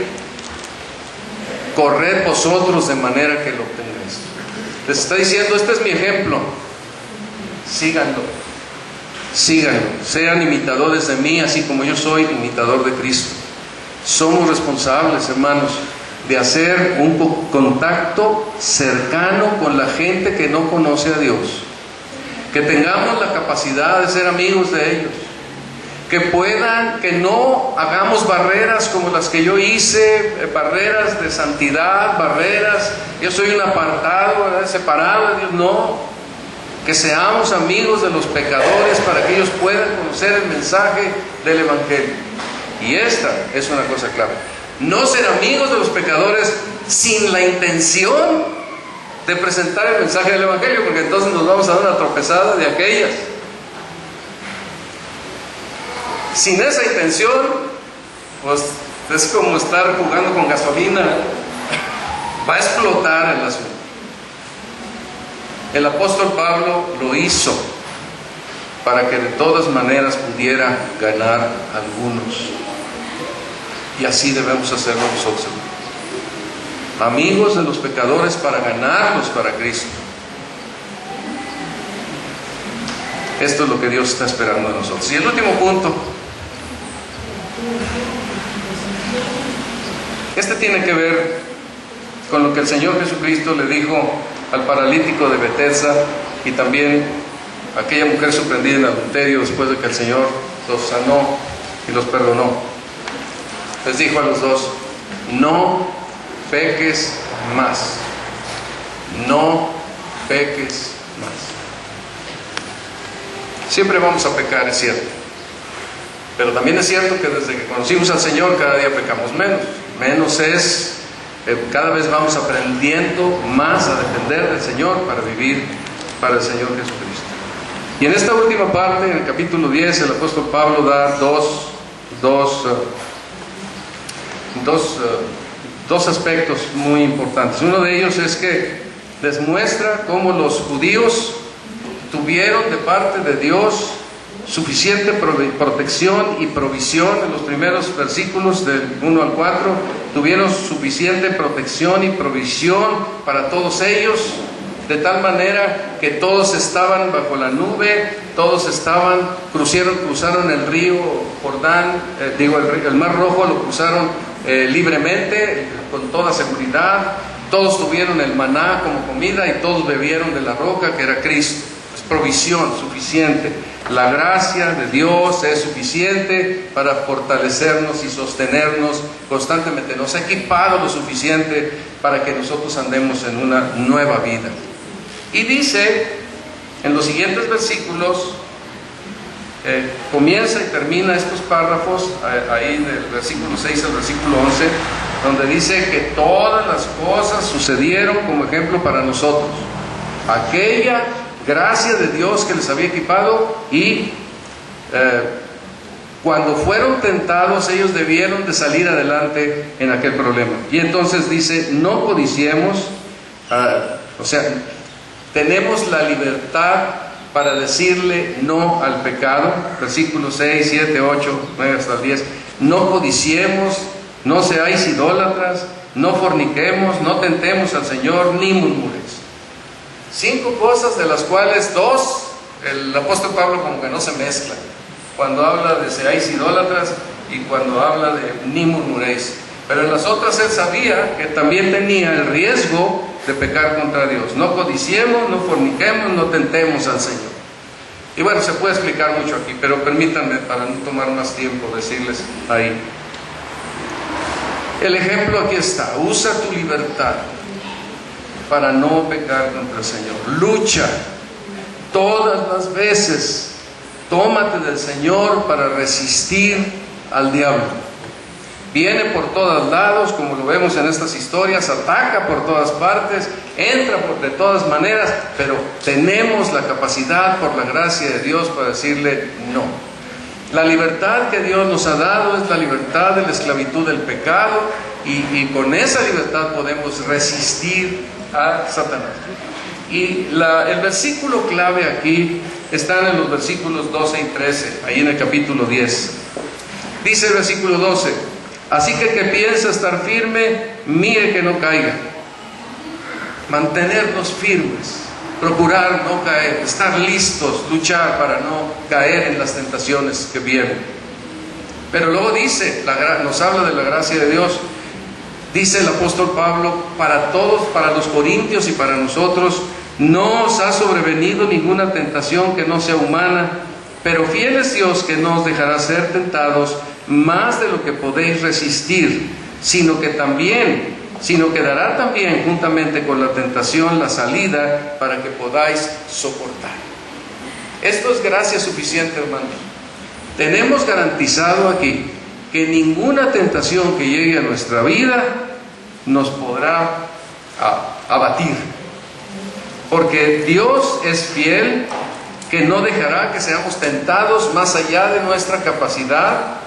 Corred vosotros de manera que lo obtengáis. Les está diciendo, este es mi ejemplo, síganlo, sean imitadores de mí, así como yo soy imitador de Cristo. Somos responsables, hermanos, de hacer un contacto cercano con la gente que no conoce a Dios, que tengamos la capacidad de ser amigos de ellos, que no hagamos barreras como las que yo hice, barreras de santidad, yo soy un apartado, ¿verdad?, separado de Dios. No, que seamos amigos de los pecadores para que ellos puedan conocer el mensaje del evangelio. Y esta es una cosa clave: no ser amigos de los pecadores sin la intención de presentar el mensaje del evangelio, porque entonces nos vamos a dar una tropezada de aquellas. Sin esa intención, pues es como estar jugando con gasolina, va a explotar el asunto. El apóstol Pablo lo hizo para que de todas maneras pudiera ganar a algunos, y así debemos hacerlo nosotros, amigos de los pecadores para ganarlos para Cristo. Esto es lo que Dios está esperando de nosotros. Y el último punto, este tiene que ver con lo que el Señor Jesucristo le dijo al paralítico de Betesda y también a aquella mujer sorprendida en adulterio después de que el Señor los sanó y los perdonó. Les dijo a los dos: no peques más, no peques más. Siempre vamos a pecar, es cierto, pero también es cierto que desde que conocimos al Señor cada día pecamos menos es, cada vez vamos aprendiendo más a depender del Señor para vivir para el Señor Jesucristo. Y en esta última parte, en el capítulo 10, el apóstol Pablo da dos aspectos muy importantes. Uno de ellos es que les muestra cómo los judíos tuvieron de parte de Dios suficiente protección y provisión. En los primeros versículos del 1 al 4 tuvieron suficiente protección y provisión para todos ellos, de tal manera que todos estaban bajo la nube, todos cruzaron el río Jordán, el Mar Rojo lo cruzaron libremente, con toda seguridad. Todos tuvieron el maná como comida y todos bebieron de la roca que era Cristo. Es provisión suficiente. La gracia de Dios es suficiente para fortalecernos y sostenernos constantemente. Nos ha equipado lo suficiente para que nosotros andemos en una nueva vida. Y dice en los siguientes versículos, comienza y termina estos párrafos ahí del versículo 6 al versículo 11, donde dice que todas las cosas sucedieron como ejemplo para nosotros. Aquella gracia de Dios que les había equipado, y cuando fueron tentados ellos debieron de salir adelante en aquel problema. Y entonces dice: no codiciemos, tenemos la libertad para decirle no al pecado. Versículos 6, 7, 8, 9 hasta el 10. No codiciemos, no seáis idólatras, no forniquemos, no tentemos al Señor, ni murmuréis. 5 cosas de las cuales 2, el apóstol Pablo como que no se mezcla, cuando habla de seáis idólatras y cuando habla de ni murmuréis. Pero en las otras él sabía que también tenía el riesgo de pecar contra Dios. No codiciemos, no forniquemos, no tentemos al Señor. Y bueno, se puede explicar mucho aquí, pero permítanme, para no tomar más tiempo, decirles ahí. El ejemplo aquí está: usa tu libertad para no pecar contra el Señor. Lucha todas las veces, tómate del Señor para resistir al diablo. Viene por todos lados, como lo vemos en estas historias, ataca por todas partes, entra de todas maneras, pero tenemos la capacidad, por la gracia de Dios, para decirle no. La libertad que Dios nos ha dado es la libertad de la esclavitud del pecado, y con esa libertad podemos resistir a Satanás. Y el versículo clave aquí están en los versículos 12 y 13, ahí en el capítulo 10. Dice el versículo 12: así que el que piensa estar firme, mire que no caiga. Mantenernos firmes, procurar no caer, estar listos, luchar para no caer en las tentaciones que vienen. Pero luego dice, nos habla de la gracia de Dios. Dice el apóstol Pablo, para todos, para los corintios y para nosotros, no os ha sobrevenido ninguna tentación que no sea humana, pero fiel es Dios, que no os dejará ser tentados más de lo que podéis resistir, sino que dará también juntamente con la tentación la salida para que podáis soportar. Esto es gracia suficiente, hermanos. Tenemos garantizado aquí que ninguna tentación que llegue a nuestra vida nos podrá abatir, porque Dios es fiel, que no dejará que seamos tentados más allá de nuestra capacidad,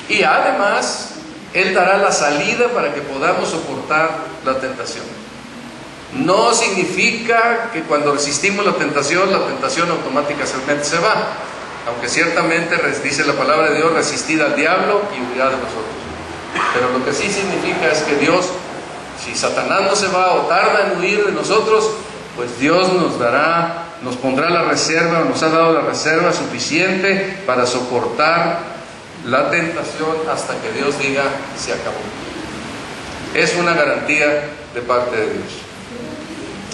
y además Él dará la salida para que podamos soportar la tentación. No significa que cuando resistimos la tentación automáticamente se va, aunque ciertamente dice la palabra de Dios: resistid al diablo y huirá de vosotros. Pero lo que sí significa es que Dios, si Satanás no se va o tarda en huir de nosotros, pues Dios nos pondrá la reserva, nos ha dado la reserva suficiente para soportar la tentación hasta que Dios diga se acabó. Es una garantía de parte de Dios.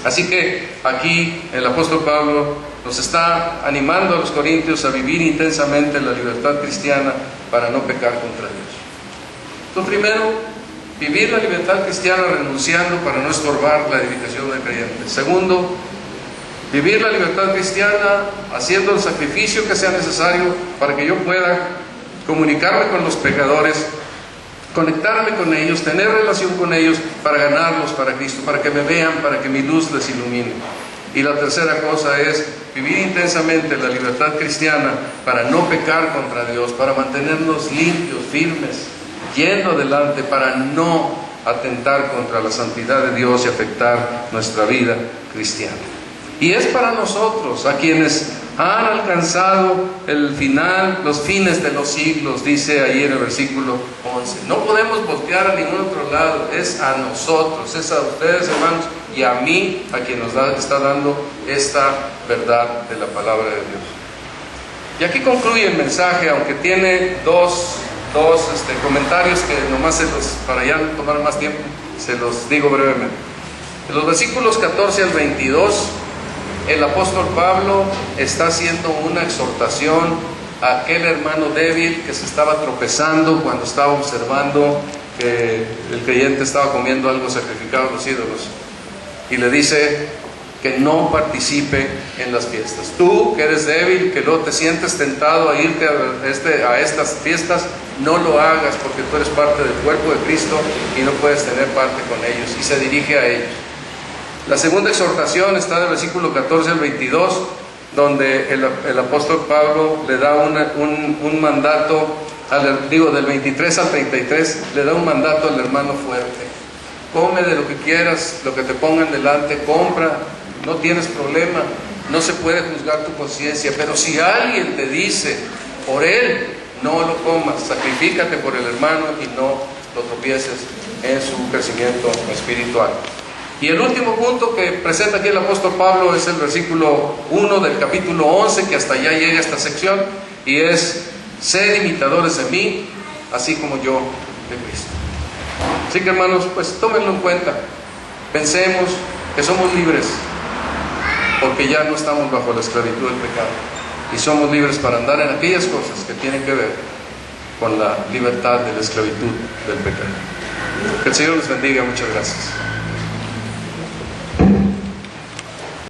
Así que aquí el apóstol Pablo nos está animando a los corintios a vivir intensamente la libertad cristiana para no pecar contra Dios. Entonces, primero, vivir la libertad cristiana renunciando para no estorbar la edificación del creyente. Segundo, vivir la libertad cristiana haciendo el sacrificio que sea necesario para que yo pueda comunicarme con los pecadores, conectarme con ellos, tener relación con ellos, para ganarlos para Cristo, para que me vean, para que mi luz les ilumine. Y la tercera cosa es vivir intensamente la libertad cristiana para no pecar contra Dios, para mantenernos limpios, firmes, yendo adelante, para no atentar contra la santidad de Dios y afectar nuestra vida cristiana. Y es para nosotros, a quienes han alcanzado el final, los fines de los siglos, dice ahí en el versículo 11. No podemos voltear a ningún otro lado, es a nosotros, es a ustedes, hermanos, y a mí, a quien nos está dando esta verdad de la palabra de Dios. Y aquí concluye el mensaje, aunque tiene dos comentarios que nomás para ya no tomar más tiempo, se los digo brevemente. En los versículos 14 al 22, el apóstol Pablo está haciendo una exhortación a aquel hermano débil que se estaba tropezando cuando estaba observando que el creyente estaba comiendo algo sacrificado a los ídolos, y le dice que no participe en las fiestas. Tú que eres débil, que luego te sientes tentado a irte a estas fiestas, no lo hagas, porque tú eres parte del cuerpo de Cristo y no puedes tener parte con ellos. Y se dirige a ellos. La segunda exhortación está del versículo 14 al 22, donde el apóstol Pablo le da un mandato, del 23 al 33, le da un mandato al hermano fuerte. Come de lo que quieras, lo que te pongan delante, compra, no tienes problema, no se puede juzgar tu conciencia, pero si alguien te dice, por él, no lo comas, sacrifícate por el hermano y no lo tropieces en su crecimiento espiritual. Y el último punto que presenta aquí el apóstol Pablo es el versículo 1 del capítulo 11, que hasta allá llega esta sección, y es: sed imitadores de mí, así como yo de Cristo. Así que, hermanos, pues tómenlo en cuenta. Pensemos que somos libres, porque ya no estamos bajo la esclavitud del pecado, y somos libres para andar en aquellas cosas que tienen que ver con la libertad de la esclavitud del pecado. Que el Señor les bendiga. Muchas gracias.